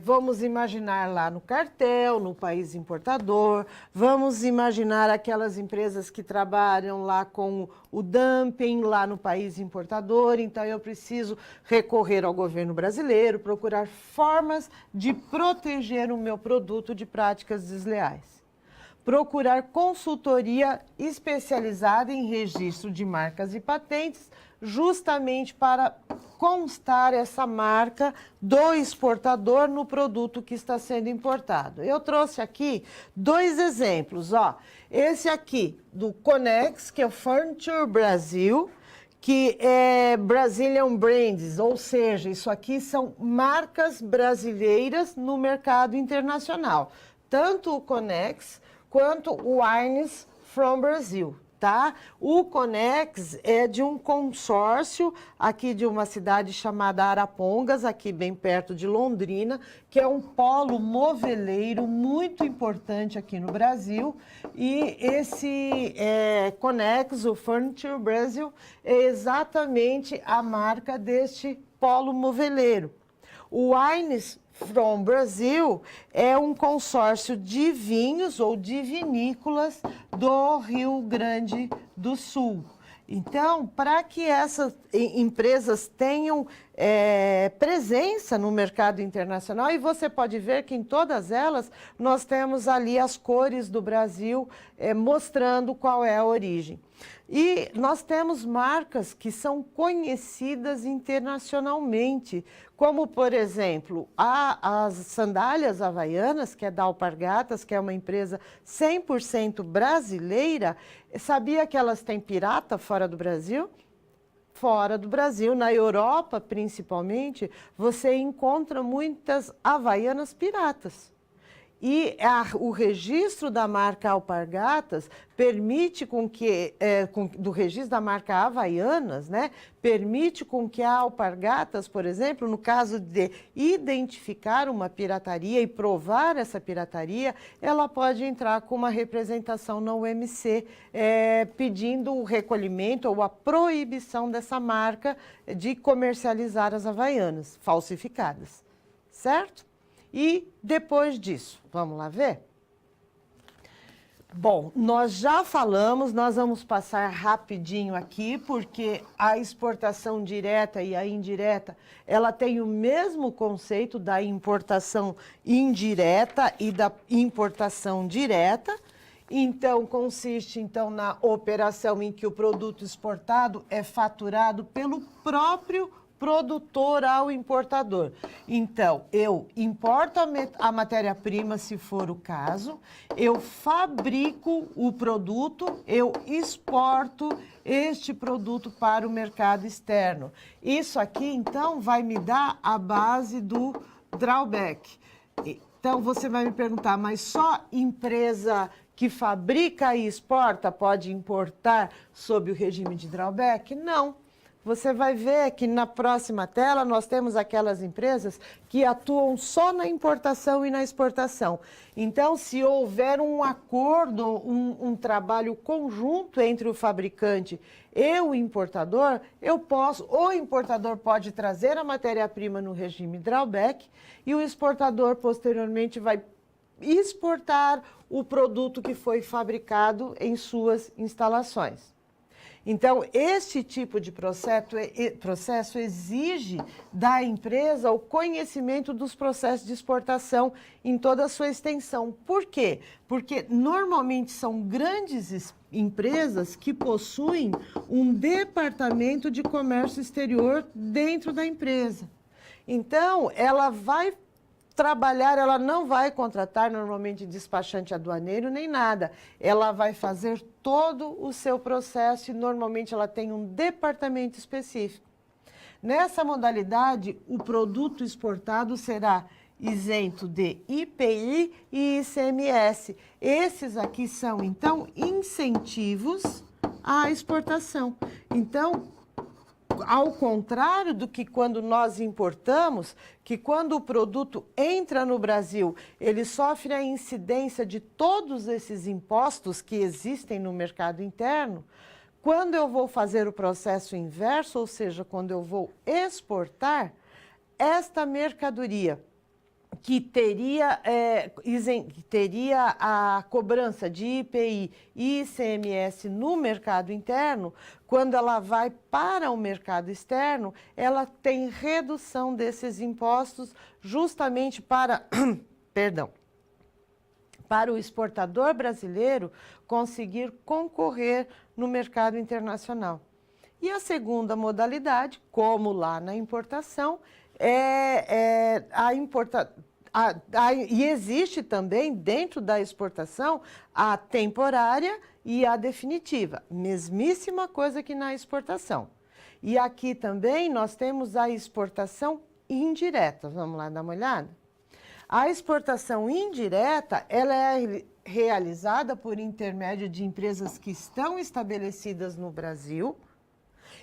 Vamos imaginar lá no cartel, no país importador, vamos imaginar aquelas empresas que trabalham lá com o dumping lá no país importador, então eu preciso recorrer ao governo brasileiro, procurar formas de proteger o meu produto de práticas desleais. Procurar consultoria especializada em registro de marcas e patentes, justamente para constar essa marca do exportador no produto que está sendo importado. Eu trouxe aqui 2 exemplos, ó. Esse aqui do Conex, que é o Furniture Brasil, que é Brazilian Brands, ou seja, isso aqui são marcas brasileiras no mercado internacional. Tanto o Conex quanto o Wines from Brazil, tá? O Conex é de um consórcio aqui de uma cidade chamada Arapongas, aqui bem perto de Londrina, que é um polo moveleiro muito importante aqui no Brasil. E esse Conex, o Furniture Brasil, é exatamente a marca deste polo moveleiro. O Wines from Brazil é um consórcio de vinhos ou de vinícolas do Rio Grande do Sul. Então, para que essas empresas tenham presença no mercado internacional, e você pode ver que em todas elas nós temos ali as cores do Brasil mostrando qual é a origem. E nós temos marcas que são conhecidas internacionalmente, como, por exemplo, as sandálias havaianas, que é da Alpargatas, que é uma empresa 100% brasileira. Sabia que elas têm pirata fora do Brasil? Fora do Brasil, na Europa principalmente, você encontra muitas havaianas piratas. E o registro da marca Alpargatas permite com que, do registro da marca Havaianas, né, permite com que a Alpargatas, por exemplo, no caso de identificar uma pirataria e provar essa pirataria, ela pode entrar com uma representação na UMC, pedindo o recolhimento ou a proibição dessa marca de comercializar as Havaianas falsificadas, certo? E depois disso, vamos lá ver? Bom, nós já falamos, nós vamos passar rapidinho aqui, porque a exportação direta e a indireta, ela tem o mesmo conceito da importação indireta e da importação direta. Então, consiste na operação em que o produto exportado é faturado pelo próprio produtor ao importador. Então, eu importo a matéria-prima, se for o caso, eu fabrico o produto, eu exporto este produto para o mercado externo. Isso aqui, então, vai me dar a base do drawback. Então, você vai me perguntar, mas só empresa que fabrica e exporta pode importar sob o regime de drawback? Não. Você vai ver que na próxima tela nós temos aquelas empresas que atuam só na importação e na exportação. Então, se houver um acordo, um trabalho conjunto entre o fabricante e o importador, o importador pode trazer a matéria-prima no regime drawback e o exportador posteriormente vai exportar o produto que foi fabricado em suas instalações. Então, este tipo de processo exige da empresa o conhecimento dos processos de exportação em toda a sua extensão. Por quê? Porque normalmente são grandes empresas que possuem um departamento de comércio exterior dentro da empresa. Então, ela vai trabalhar, ela não vai contratar normalmente despachante aduaneiro nem nada. Ela vai fazer todo o seu processo e normalmente ela tem um departamento específico. Nessa modalidade, o produto exportado será isento de IPI e ICMS. Esses aqui são, então, incentivos à exportação. Então, ao contrário do que quando nós importamos, que quando o produto entra no Brasil, ele sofre a incidência de todos esses impostos que existem no mercado interno, quando eu vou fazer o processo inverso, ou seja, quando eu vou exportar, esta mercadoria que teria a cobrança de IPI e ICMS no mercado interno, quando ela vai para o mercado externo, ela tem redução desses impostos justamente para, para o exportador brasileiro conseguir concorrer no mercado internacional. E a segunda modalidade, como lá na importação, e existe também dentro da exportação a temporária e a definitiva, mesmíssima coisa que na exportação. E aqui também nós temos a exportação indireta. Vamos lá dar uma olhada? A exportação indireta, ela é realizada por intermédio de empresas que estão estabelecidas no Brasil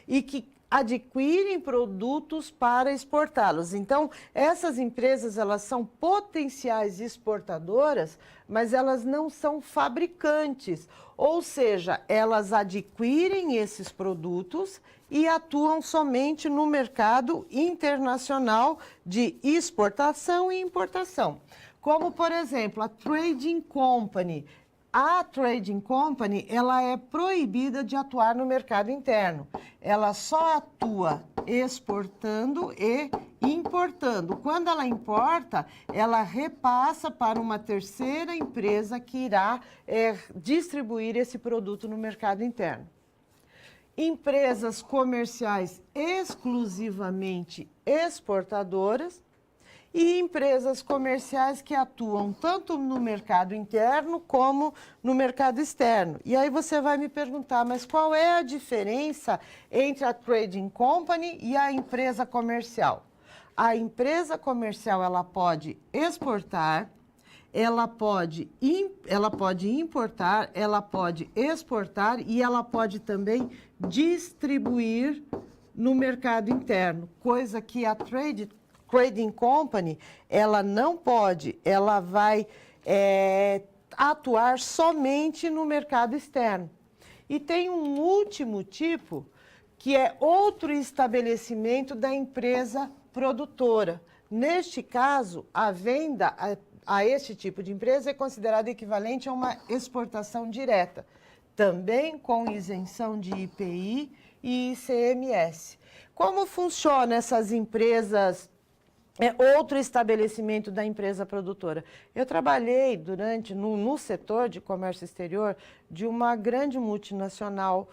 e que adquirem produtos para exportá-los. Então, essas empresas, elas são potenciais exportadoras, mas elas não são fabricantes. Ou seja, elas adquirem esses produtos e atuam somente no mercado internacional de exportação e importação. Como, por exemplo, a Trading Company. A Trading Company, ela é proibida de atuar no mercado interno. Ela só atua exportando e importando. Quando ela importa, ela repassa para uma terceira empresa que irá distribuir esse produto no mercado interno. Empresas comerciais exclusivamente exportadoras e empresas comerciais que atuam tanto no mercado interno como no mercado externo. E aí você vai me perguntar, mas qual é a diferença entre a Trading Company e a empresa comercial? A empresa comercial, ela pode exportar, ela pode importar, ela pode exportar e ela pode também distribuir no mercado interno, coisa que a Trading Company, ela não pode, ela vai atuar somente no mercado externo. E tem um último tipo, que é outro estabelecimento da empresa produtora. Neste caso, a venda a este tipo de empresa é considerada equivalente a uma exportação direta, também com isenção de IPI e ICMS. Como funciona essas empresas? Outro estabelecimento da empresa produtora. Eu trabalhei no setor de comércio exterior de uma grande multinacional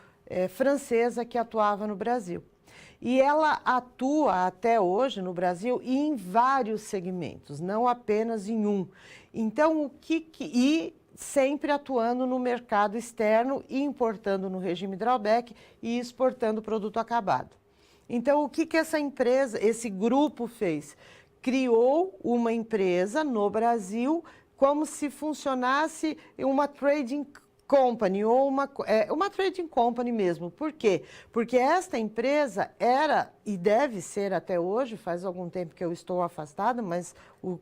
francesa que atuava no Brasil. E ela atua até hoje no Brasil em vários segmentos, não apenas em um. Então, e sempre atuando no mercado externo e importando no regime drawback e exportando produto acabado. Então, o que essa empresa, esse grupo fez? Criou uma empresa no Brasil como se funcionasse uma trading company, ou uma trading company mesmo. Por quê? Porque esta empresa era, e deve ser até hoje, faz algum tempo que eu estou afastada, mas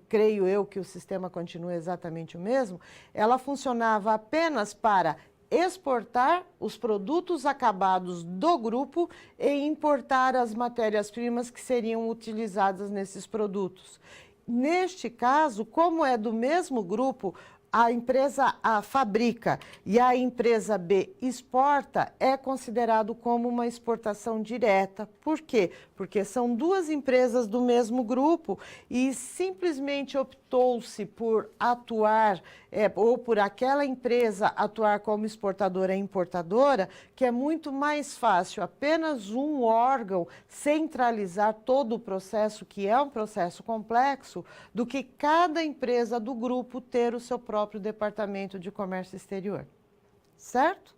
creio eu que o sistema continua exatamente o mesmo, ela funcionava apenas para exportar os produtos acabados do grupo e importar as matérias-primas que seriam utilizadas nesses produtos. Neste caso, como é do mesmo grupo, a empresa A fabrica e a empresa B exporta, é considerado como uma exportação direta. Por quê? Porque são duas empresas do mesmo grupo e simplesmente optou-se por atuar, ou por aquela empresa atuar como exportadora e importadora, que é muito mais fácil apenas um órgão centralizar todo o processo, que é um processo complexo, do que cada empresa do grupo ter o seu próprio departamento de comércio exterior. Certo?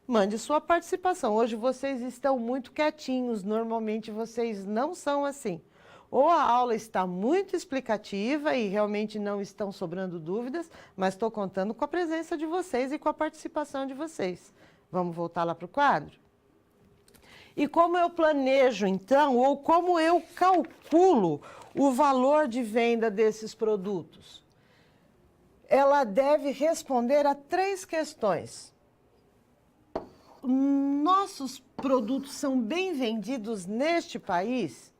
Mande sua participação. Hoje vocês estão muito quietinhos, normalmente vocês não são assim. Ou a aula está muito explicativa e realmente não estão sobrando dúvidas, mas estou contando com a presença de vocês e com a participação de vocês. Vamos voltar lá para o quadro? E como eu planejo, então, ou como eu calculo o valor de venda desses produtos? Ela deve responder a 3 questões. Nossos produtos são bem vendidos neste país?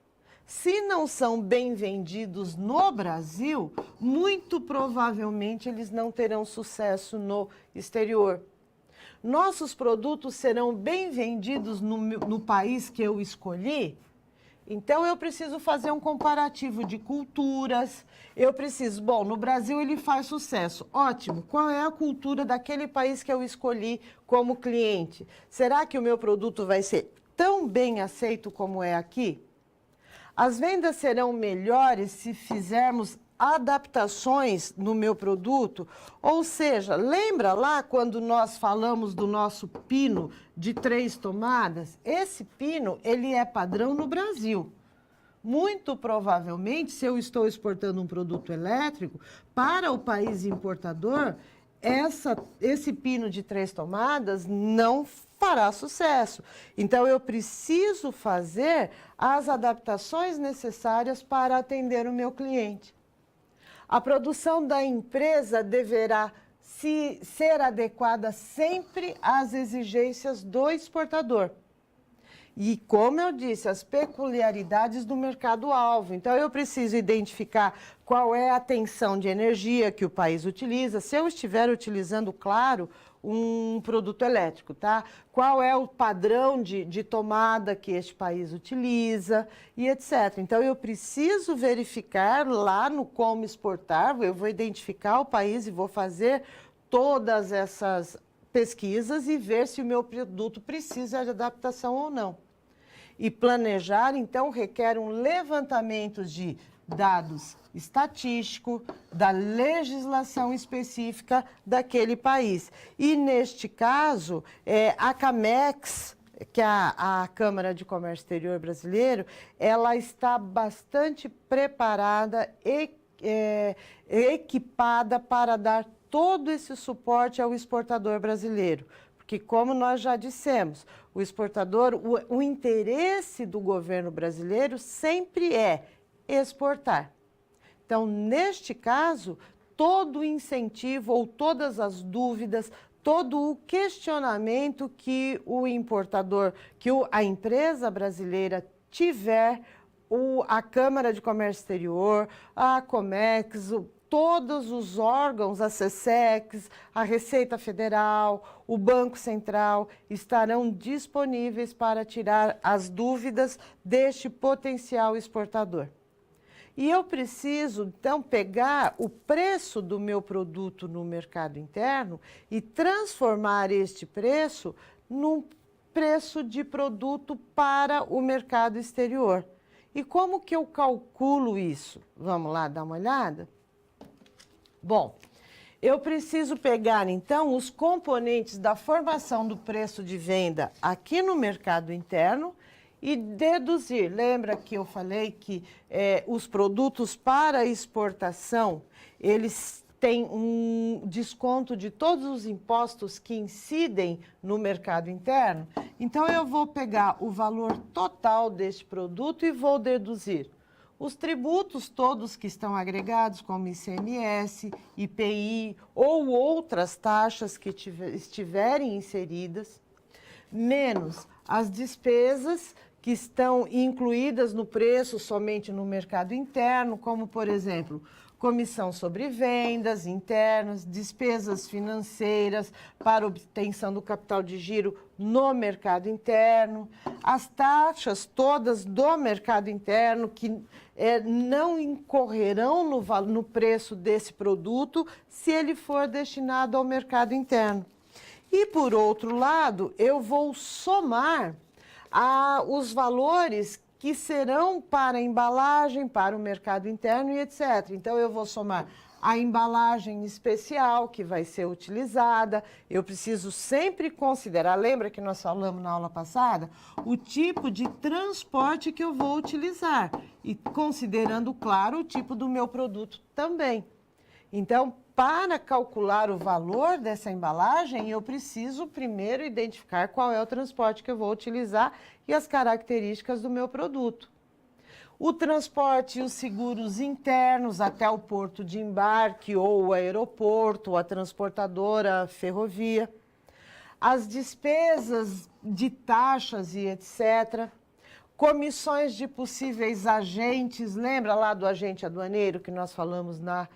Se não são bem vendidos no Brasil, muito provavelmente eles não terão sucesso no exterior. Nossos produtos serão bem vendidos no país que eu escolhi? Então, eu preciso fazer um comparativo de culturas. Eu preciso, bom, no Brasil ele faz sucesso. Ótimo, qual é a cultura daquele país que eu escolhi como cliente? Será que o meu produto vai ser tão bem aceito como é aqui? As vendas serão melhores se fizermos adaptações no meu produto, ou seja, lembra lá quando nós falamos do nosso pino de 3 tomadas? Esse pino, ele é padrão no Brasil. Muito provavelmente, se eu estou exportando um produto elétrico, para o país importador, esse pino de 3 tomadas não fará sucesso. Então, eu preciso fazer as adaptações necessárias para atender o meu cliente. A produção da empresa deverá ser adequada sempre às exigências do exportador. E, como eu disse, as peculiaridades do mercado-alvo. Então, eu preciso identificar qual é a tensão de energia que o país utiliza. Se eu estiver utilizando, claro, um produto elétrico, tá? Qual é o padrão de tomada que este país utiliza e etc. Então, eu preciso verificar lá no como exportar, eu vou identificar o país e vou fazer todas essas pesquisas e ver se o meu produto precisa de adaptação ou não. E planejar, então, requer um levantamento de dados estatístico da legislação específica daquele país. E, neste caso, a CAMEX, que é a Câmara de Comércio Exterior Brasileiro, ela está bastante preparada e equipada para dar todo esse suporte ao exportador brasileiro. Porque, como nós já dissemos, o exportador, o interesse do governo brasileiro sempre é exportar. Então, neste caso, todo o incentivo ou todas as dúvidas, todo o questionamento que o importador, que a empresa brasileira tiver, a Câmara de Comércio Exterior, a Comex, todos os órgãos, a SESEX, a Receita Federal, o Banco Central, estarão disponíveis para tirar as dúvidas deste potencial exportador. E eu preciso, então, pegar o preço do meu produto no mercado interno e transformar este preço num preço de produto para o mercado exterior. E como que eu calculo isso? Vamos lá dar uma olhada? Bom, eu preciso pegar, então, os componentes da formação do preço de venda aqui no mercado interno e deduzir. Lembra que eu falei que os produtos para exportação, eles têm um desconto de todos os impostos que incidem no mercado interno? Então, eu vou pegar o valor total deste produto e vou deduzir os tributos todos que estão agregados, como ICMS, IPI ou outras taxas que estiverem inseridas, menos as despesas que estão incluídas no preço somente no mercado interno, como, por exemplo, comissão sobre vendas internas, despesas financeiras para obtenção do capital de giro no mercado interno, as taxas todas do mercado interno que não incorrerão no preço desse produto se ele for destinado ao mercado interno. E, por outro lado, eu vou somar os valores que serão para a embalagem, para o mercado interno e etc. Então, eu vou somar a embalagem especial que vai ser utilizada. Eu preciso sempre considerar, lembra que nós falamos na aula passada, o tipo de transporte que eu vou utilizar e considerando, claro, o tipo do meu produto também. Então, para calcular o valor dessa embalagem, eu preciso primeiro identificar qual é o transporte que eu vou utilizar e as características do meu produto. O transporte e os seguros internos até o porto de embarque ou o aeroporto, ou a transportadora, a ferrovia. As despesas de taxas e etc. Comissões de possíveis agentes, lembra lá do agente aduaneiro que nós falamos na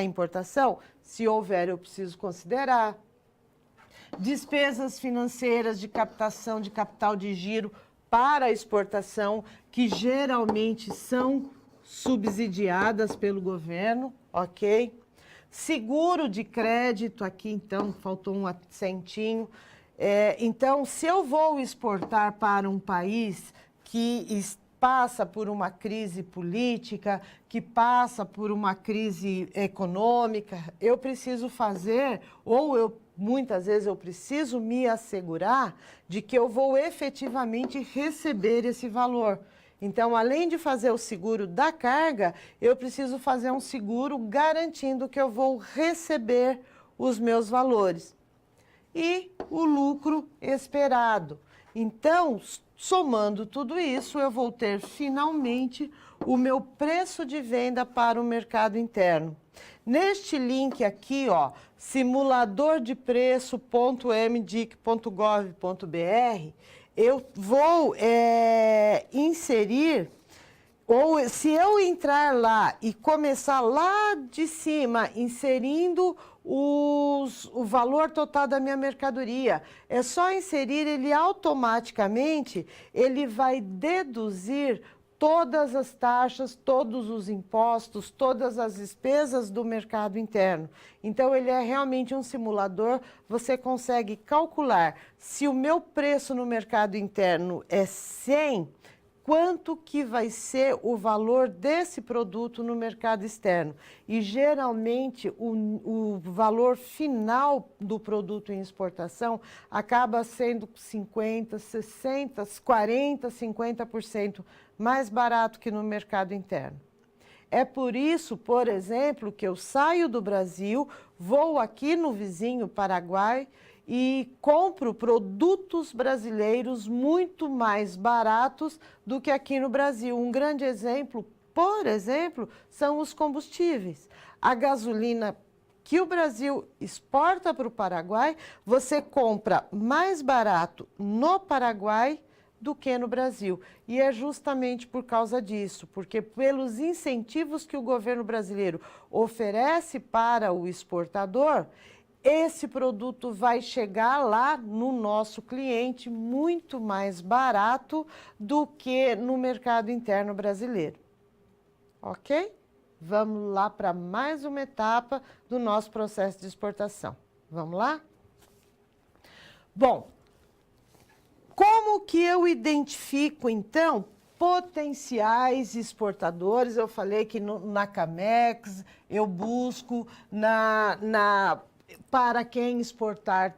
importação? Se houver, eu preciso considerar. Despesas financeiras de captação de capital de giro para a exportação, que geralmente são subsidiadas pelo governo, ok? Seguro de crédito, aqui então faltou um acentinho. Então, se eu vou exportar para um país que passa por uma crise política, que passa por uma crise econômica, eu preciso fazer, muitas vezes eu preciso me assegurar de que eu vou efetivamente receber esse valor. Então, além de fazer o seguro da carga, eu preciso fazer um seguro garantindo que eu vou receber os meus valores. E o lucro esperado. Então, somando tudo isso, eu vou ter finalmente o meu preço de venda para o mercado interno. Neste link aqui, ó, simuladordepreço.mdic.gov.br, eu vou inserir, ou se eu entrar lá e começar lá de cima, inserindo o valor total da minha mercadoria, é só inserir, ele automaticamente, ele vai deduzir todas as taxas, todos os impostos, todas as despesas do mercado interno. Então, ele é realmente um simulador, você consegue calcular se o meu preço no mercado interno é 100, quanto que vai ser o valor desse produto no mercado externo. E, geralmente, o valor final do produto em exportação acaba sendo 50%, 60%, 40%, 50% mais barato que no mercado interno. É por isso, por exemplo, que eu saio do Brasil, vou aqui no vizinho Paraguai e compro produtos brasileiros muito mais baratos do que aqui no Brasil. Um grande exemplo, por exemplo, são os combustíveis. A gasolina que o Brasil exporta para o Paraguai, você compra mais barato no Paraguai do que no Brasil. E é justamente por causa disso, porque pelos incentivos que o governo brasileiro oferece para o exportador, esse produto vai chegar lá no nosso cliente muito mais barato do que no mercado interno brasileiro. Ok? Vamos lá para mais uma etapa do nosso processo de exportação. Vamos lá? Bom, como que eu identifico, então, potenciais exportadores? Eu falei que na Camex eu busco para quem exportar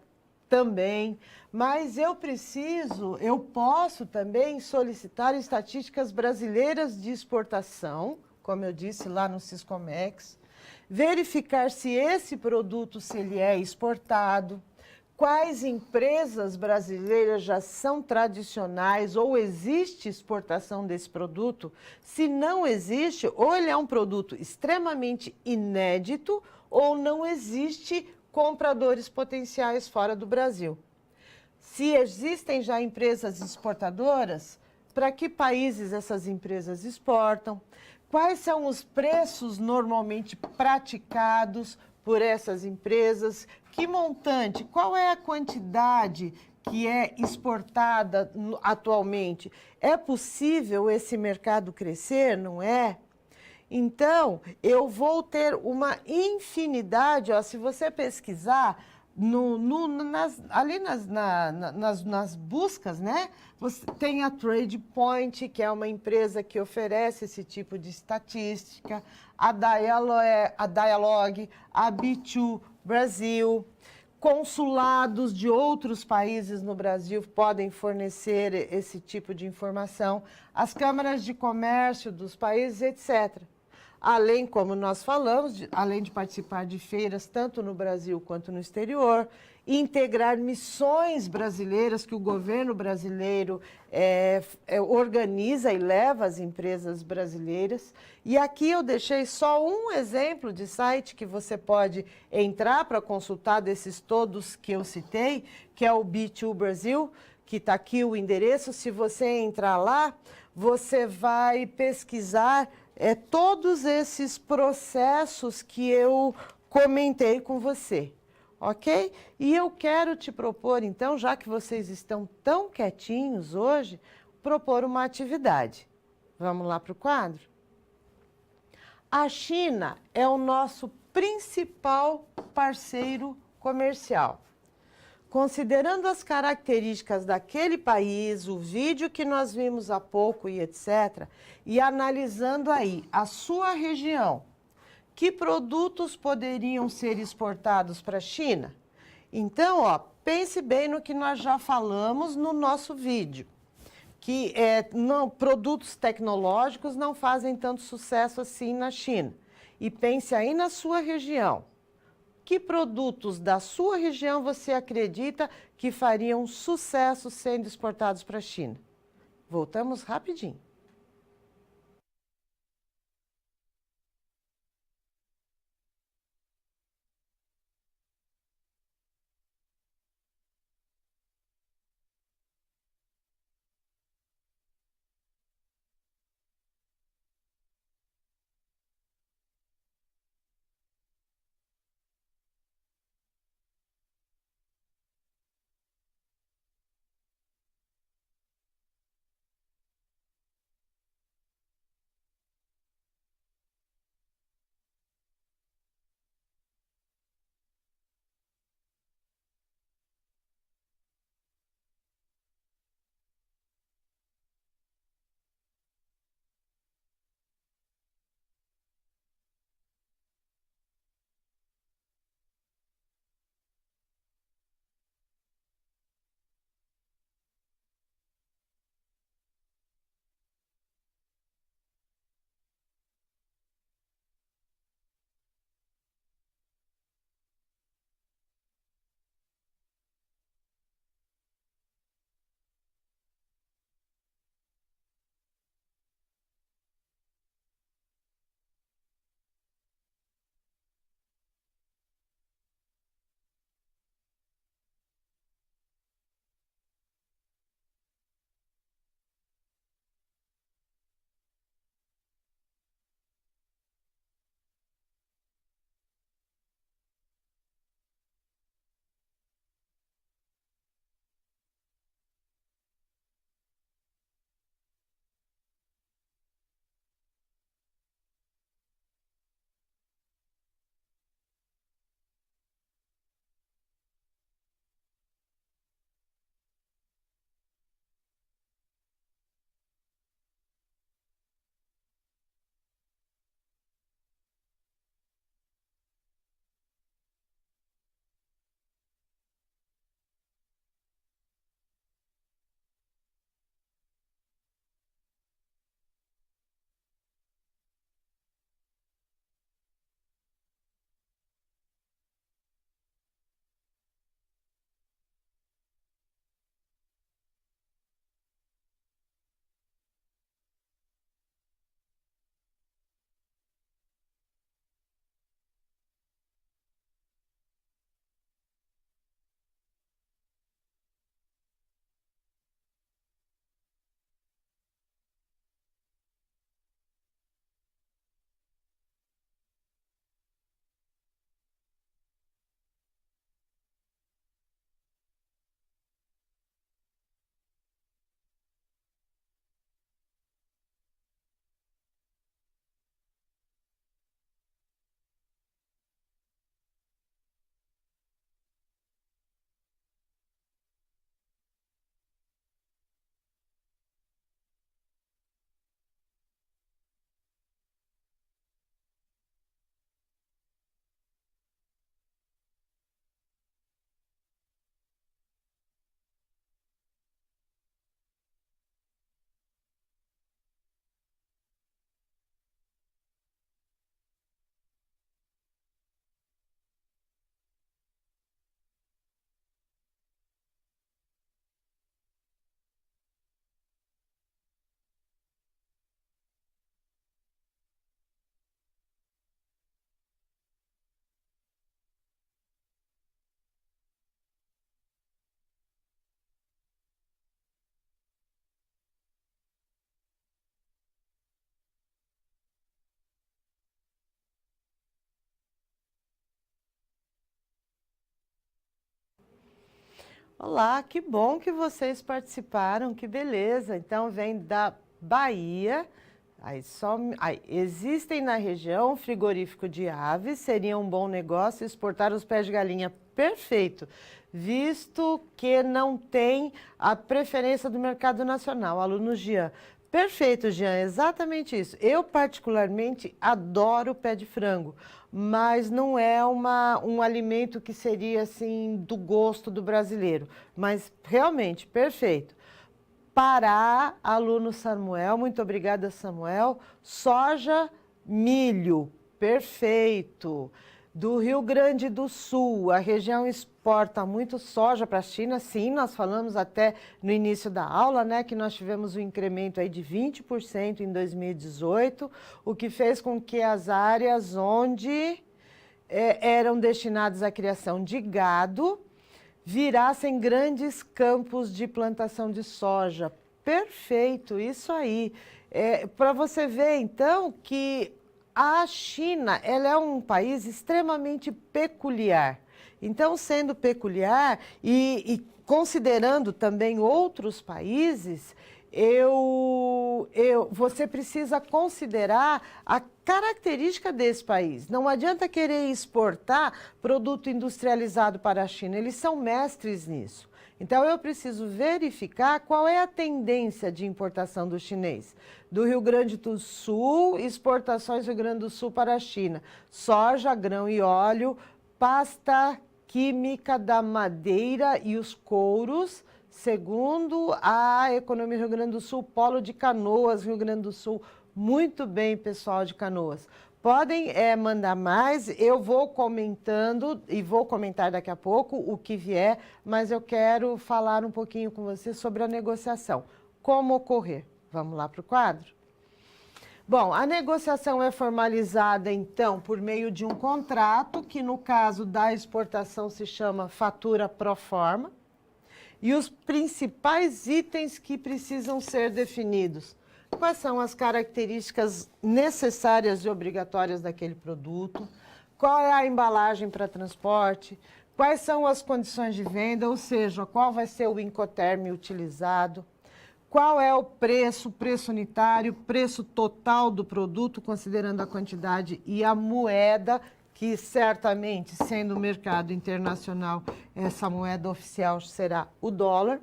também, mas eu posso também solicitar estatísticas brasileiras de exportação, como eu disse lá no Siscomex, verificar se esse produto, se ele é exportado, quais empresas brasileiras já são tradicionais ou existe exportação desse produto. Se não existe, ou ele é um produto extremamente inédito ou não existe compradores potenciais fora do Brasil. Se existem já empresas exportadoras, para que países essas empresas exportam? Quais são os preços normalmente praticados por essas empresas? Que montante? Qual é a quantidade que é exportada atualmente? É possível esse mercado crescer? Não é? Então, eu vou ter uma infinidade, ó, se você pesquisar nas buscas, né? Você tem a TradePoint, que é uma empresa que oferece esse tipo de estatística, a Dialog, a B2 Brasil, consulados de outros países no Brasil podem fornecer esse tipo de informação, as câmaras de comércio dos países, etc. Além, como nós falamos, além de participar de feiras tanto no Brasil quanto no exterior, integrar missões brasileiras que o governo brasileiro organiza e leva às empresas brasileiras. E aqui eu deixei só um exemplo de site que você pode entrar para consultar desses todos que eu citei, que é o B2 Brasil, que está aqui o endereço. Se você entrar lá, você vai pesquisar todos esses processos que eu comentei com você, ok? E eu quero te propor, então, já que vocês estão tão quietinhos hoje, propor uma atividade. Vamos lá para o quadro? A China é o nosso principal parceiro comercial. Considerando as características daquele país, o vídeo que nós vimos há pouco e etc., e analisando aí a sua região, que produtos poderiam ser exportados para a China? Então, ó, pense bem no que nós já falamos no nosso vídeo, que produtos tecnológicos não fazem tanto sucesso assim na China. E pense aí na sua região. Que produtos da sua região você acredita que fariam sucesso sendo exportados para a China? Voltamos rapidinho. Olá, que bom que vocês participaram, que beleza. Então, vem da Bahia. Existem na região frigorífico de aves, seria um bom negócio exportar os pés de galinha. Perfeito, visto que não tem a preferência do mercado nacional. Aluno Jean. Perfeito, Jean, exatamente isso. Eu, particularmente, adoro o pé de frango, mas não é um alimento que seria, assim, do gosto do brasileiro. Mas, realmente, perfeito. Pará, aluno Samuel, muito obrigada, Samuel. Soja, milho, perfeito. Do Rio Grande do Sul, a região exporta muito soja para a China. Sim, nós falamos até no início da aula, né, que nós tivemos um incremento aí de 20% em 2018, o que fez com que as áreas onde eram destinadas à criação de gado virassem grandes campos de plantação de soja. Perfeito, isso aí. Para você ver, então, que a China, ela é um país extremamente peculiar. Então, sendo peculiar e considerando também outros países, você precisa considerar a característica desse país. Não adianta querer exportar produto industrializado para a China, eles são mestres nisso. Então, eu preciso verificar qual é a tendência de importação do chinês. Do Rio Grande do Sul, exportações do Rio Grande do Sul para a China. Soja, grão e óleo, pasta química da madeira e os couros, segundo a Economia Rio Grande do Sul, Polo de Canoas, Rio Grande do Sul. Muito bem, pessoal de Canoas. Podem mandar mais, eu vou comentando e vou comentar daqui a pouco o que vier, mas eu quero falar um pouquinho com você sobre a negociação. Como ocorrer? Vamos lá para o quadro? Bom, a negociação é formalizada, então, por meio de um contrato, que no caso da exportação se chama fatura pro forma, e os principais itens que precisam ser definidos. Quais são as características necessárias e obrigatórias daquele produto? Qual é a embalagem para transporte? Quais são as condições de venda, ou seja, qual vai ser o Incoterm utilizado? Qual é o preço unitário, preço total do produto, considerando a quantidade e a moeda, que certamente, sendo o mercado internacional, essa moeda oficial será o dólar.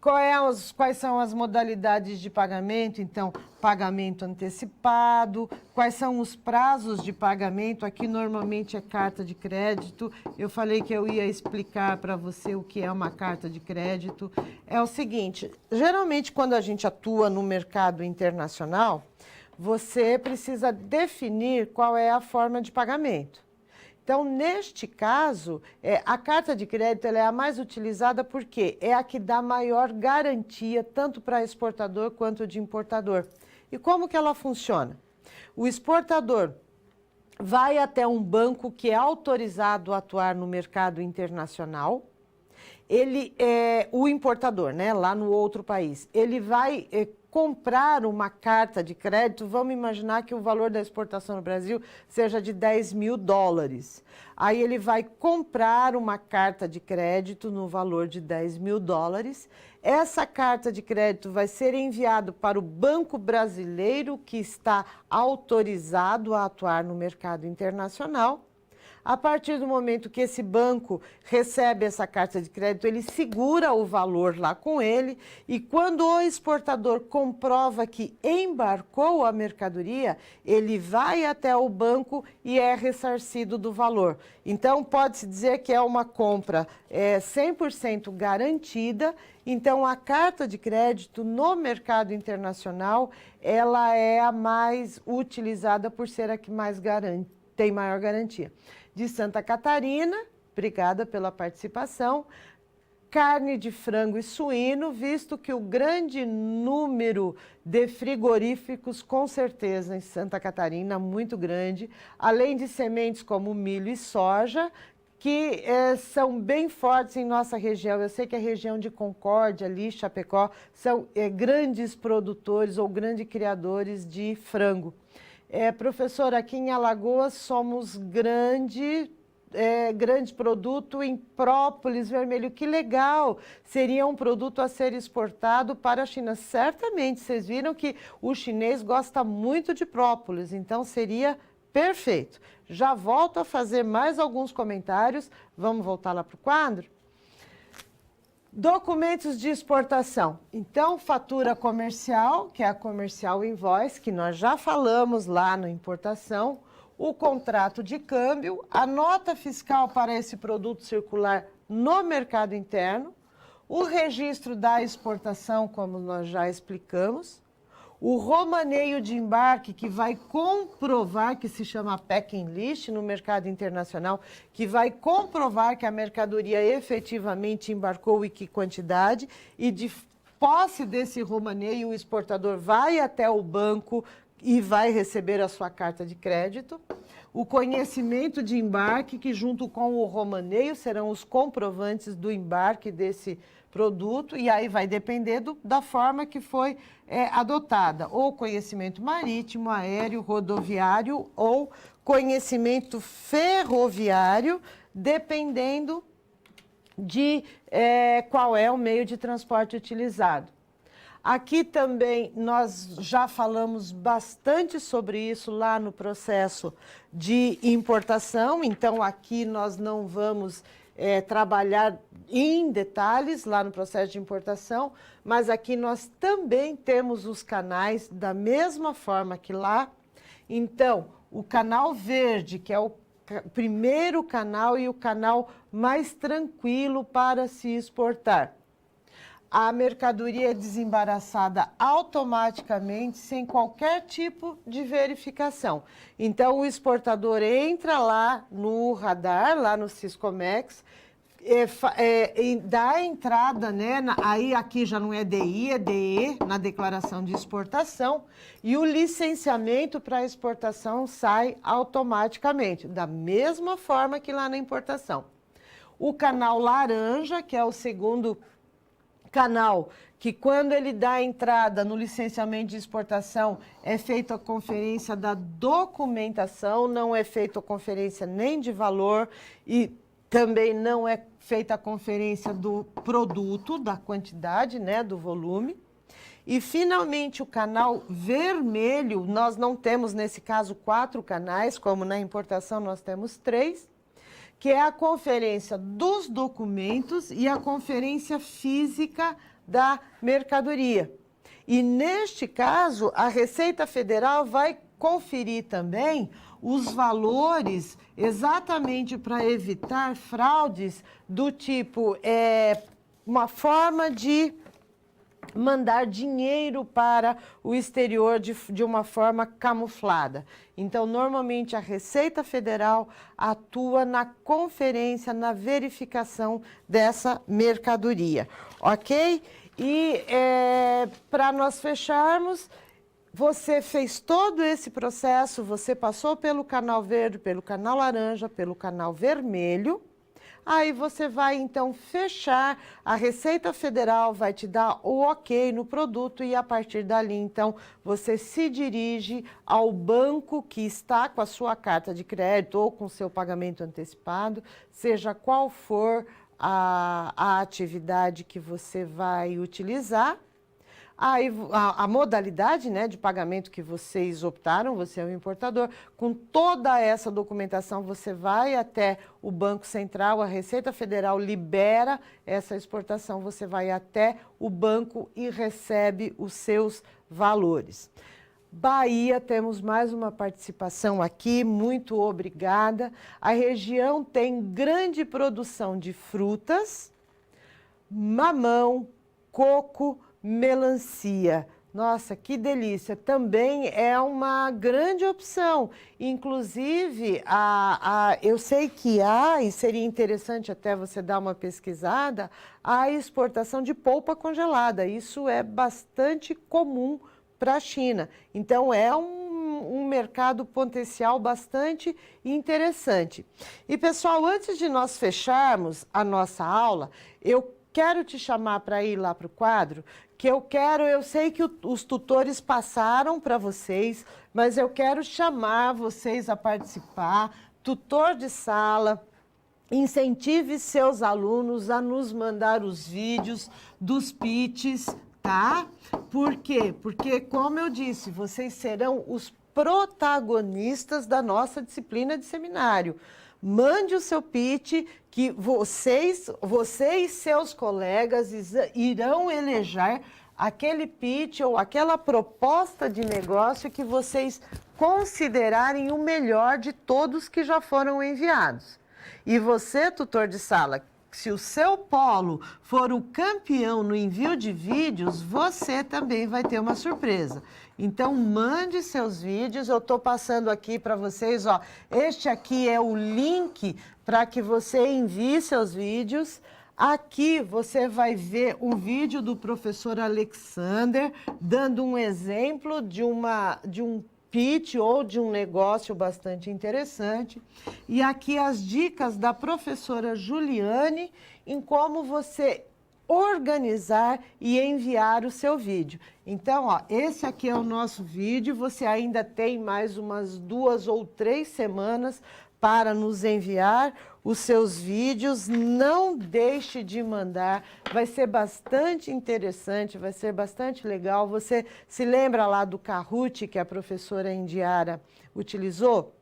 Quais são as modalidades de pagamento? Então, pagamento antecipado, quais são os prazos de pagamento? Aqui normalmente é carta de crédito. Eu falei que eu ia explicar para você o que é uma carta de crédito. É o seguinte, geralmente quando a gente atua no mercado internacional, você precisa definir qual é a forma de pagamento. Então, neste caso, a carta de crédito ela é a mais utilizada porque é a que dá maior garantia tanto para exportador quanto de importador. E como que ela funciona? O exportador vai até um banco que é autorizado a atuar no mercado internacional. O importador, né, lá no outro país, ele vai comprar uma carta de crédito. Vamos imaginar que o valor da exportação no Brasil seja de 10 mil dólares. Aí ele vai comprar uma carta de crédito no valor de 10 mil dólares. Essa carta de crédito vai ser enviada para o banco brasileiro que está autorizado a atuar no mercado internacional. A partir do momento que esse banco recebe essa carta de crédito, ele segura o valor lá com ele, e quando o exportador comprova que embarcou a mercadoria, ele vai até o banco e é ressarcido do valor. Então, pode-se dizer que é uma compra 100% garantida. Então, a carta de crédito no mercado internacional, ela é a mais utilizada por ser a que mais tem maior garantia. De Santa Catarina, obrigada pela participação. Carne de frango e suíno, visto que o grande número de frigoríficos, com certeza, em Santa Catarina, muito grande, além de sementes como milho e soja, que são bem fortes em nossa região. Eu sei que a região de Concórdia, ali, Chapecó, são grandes produtores ou grandes criadores de frango. Professor, aqui em Alagoas somos grande grande produto em própolis vermelho. Que legal! Seria um produto a ser exportado para a China. Certamente, vocês viram que o chinês gosta muito de própolis, então seria perfeito. Já volto a fazer mais alguns comentários. Vamos voltar lá para o quadro? Documentos de exportação. Então, fatura comercial, que é a comercial invoice, que nós já falamos lá no importação, o contrato de câmbio, a nota fiscal para esse produto circular no mercado interno, o registro da exportação, como nós já explicamos, o romaneio de embarque, que vai comprovar, que se chama packing list no mercado internacional, que vai comprovar que a mercadoria efetivamente embarcou e que quantidade, e de posse desse romaneio, o exportador vai até o banco e vai receber a sua carta de crédito. O conhecimento de embarque, que junto com o romaneio serão os comprovantes do embarque desse produto, e aí vai depender da forma que foi adotada, ou conhecimento marítimo, aéreo, rodoviário, ou conhecimento ferroviário, dependendo de qual é o meio de transporte utilizado. Aqui também nós já falamos bastante sobre isso lá no processo de importação, então aqui nós não vamos trabalhar em detalhes lá no processo de importação, mas aqui nós também temos os canais da mesma forma que lá. Então, o canal verde, que é o primeiro canal e o canal mais tranquilo para se exportar. A mercadoria é desembaraçada automaticamente, sem qualquer tipo de verificação. Então, o exportador entra lá no radar, lá no Siscomex, dá a entrada, né? Aí aqui já não é DI, é DE, na declaração de exportação, e o licenciamento para exportação sai automaticamente, da mesma forma que lá na importação. O canal laranja, que é o segundo canal, que quando ele dá a entrada no licenciamento de exportação, é feita a conferência da documentação, não é feita a conferência nem de valor e também não é feita a conferência do produto, da quantidade, né, do volume. E, finalmente, o canal vermelho, nós não temos, nesse caso, 4 canais, como na importação nós temos 3, que é a conferência dos documentos e a conferência física da mercadoria. E, neste caso, a Receita Federal vai conferir também os valores exatamente para evitar fraudes do tipo uma forma de mandar dinheiro para o exterior de uma forma camuflada. Então, normalmente, a Receita Federal atua na conferência, na verificação dessa mercadoria, ok? E para nós fecharmos, você fez todo esse processo, você passou pelo canal verde, pelo canal laranja, pelo canal vermelho. Aí você vai, então, fechar, a Receita Federal vai te dar o ok no produto e, a partir dali, então, você se dirige ao banco que está com a sua carta de crédito ou com o seu pagamento antecipado, seja qual for a atividade que você vai utilizar. Aí, a modalidade, né, de pagamento que vocês optaram, você é o importador, com toda essa documentação você vai até o Banco Central, a Receita Federal libera essa exportação, você vai até o banco e recebe os seus valores. Bahia, temos mais uma participação aqui, muito obrigada. A região tem grande produção de frutas, mamão, coco, melancia. Nossa, que delícia! Também é uma grande opção. Inclusive, eu sei que há, e seria interessante até você dar uma pesquisada, a exportação de polpa congelada. Isso é bastante comum para a China. Então, é um mercado potencial bastante interessante. E, pessoal, antes de nós fecharmos a nossa aula, eu quero te chamar para ir lá para o quadro, que eu sei que os tutores passaram para vocês, mas eu quero chamar vocês a participar, tutor de sala, incentive seus alunos a nos mandar os vídeos dos pitches, tá? Por quê? Porque, como eu disse, vocês serão os protagonistas da nossa disciplina de seminário. Mande o seu pitch, que você e seus colegas irão eleger aquele pitch ou aquela proposta de negócio que vocês considerarem o melhor de todos que já foram enviados. E você, tutor de sala, se o seu polo for o campeão no envio de vídeos, você também vai ter uma surpresa. Então, mande seus vídeos. Eu estou passando aqui para vocês, ó. Este aqui é o link para que você envie seus vídeos. Aqui você vai ver um vídeo do professor Alexander dando um exemplo de um pitch ou de um negócio bastante interessante. E aqui as dicas da professora Juliane em como você organizar e enviar o seu vídeo. Então, ó, esse aqui é o nosso vídeo. Você ainda tem mais umas 2 ou 3 semanas para nos enviar os seus vídeos. Não deixe de mandar, vai ser bastante interessante, vai ser bastante legal. Você se lembra lá do Kahoot que a professora Indiara utilizou?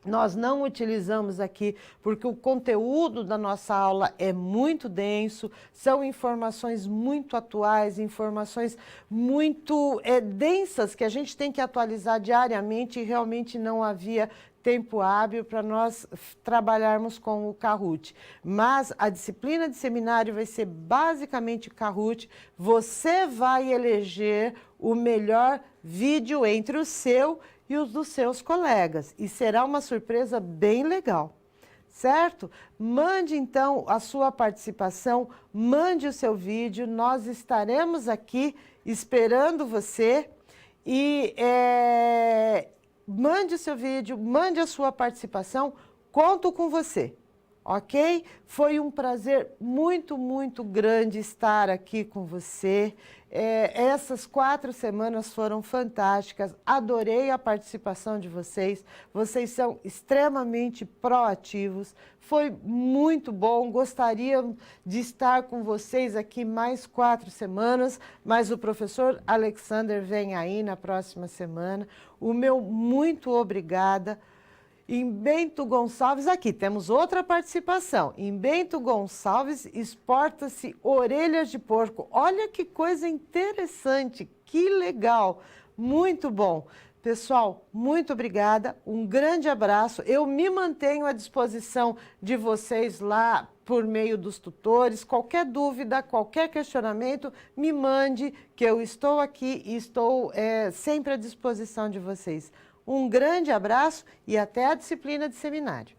Nós não utilizamos aqui porque o conteúdo da nossa aula é muito denso, são informações muito atuais, informações muito densas que a gente tem que atualizar diariamente e realmente não havia tempo hábil para nós trabalharmos com o Kahoot. Mas a disciplina de seminário vai ser basicamente Kahoot. Você vai eleger o melhor vídeo entre o seu e os dos seus colegas. E será uma surpresa bem legal, certo? Mande então a sua participação, mande o seu vídeo, nós estaremos aqui esperando você e mande o seu vídeo, mande a sua participação, conto com você, ok? Foi um prazer muito, muito grande estar aqui com você. Essas 4 semanas foram fantásticas, adorei a participação de vocês, vocês são extremamente proativos, foi muito bom, gostaria de estar com vocês aqui mais 4 semanas, mas o professor Alexander vem aí na próxima semana. O meu muito obrigada. Em Bento Gonçalves, aqui temos outra participação. Em Bento Gonçalves, exporta-se orelhas de porco. Olha que coisa interessante, que legal, muito bom. Pessoal, muito obrigada, um grande abraço. Eu me mantenho à disposição de vocês lá por meio dos tutores. Qualquer dúvida, qualquer questionamento, me mande, que eu estou aqui e estou sempre à disposição de vocês. Um grande abraço e até a disciplina de seminário.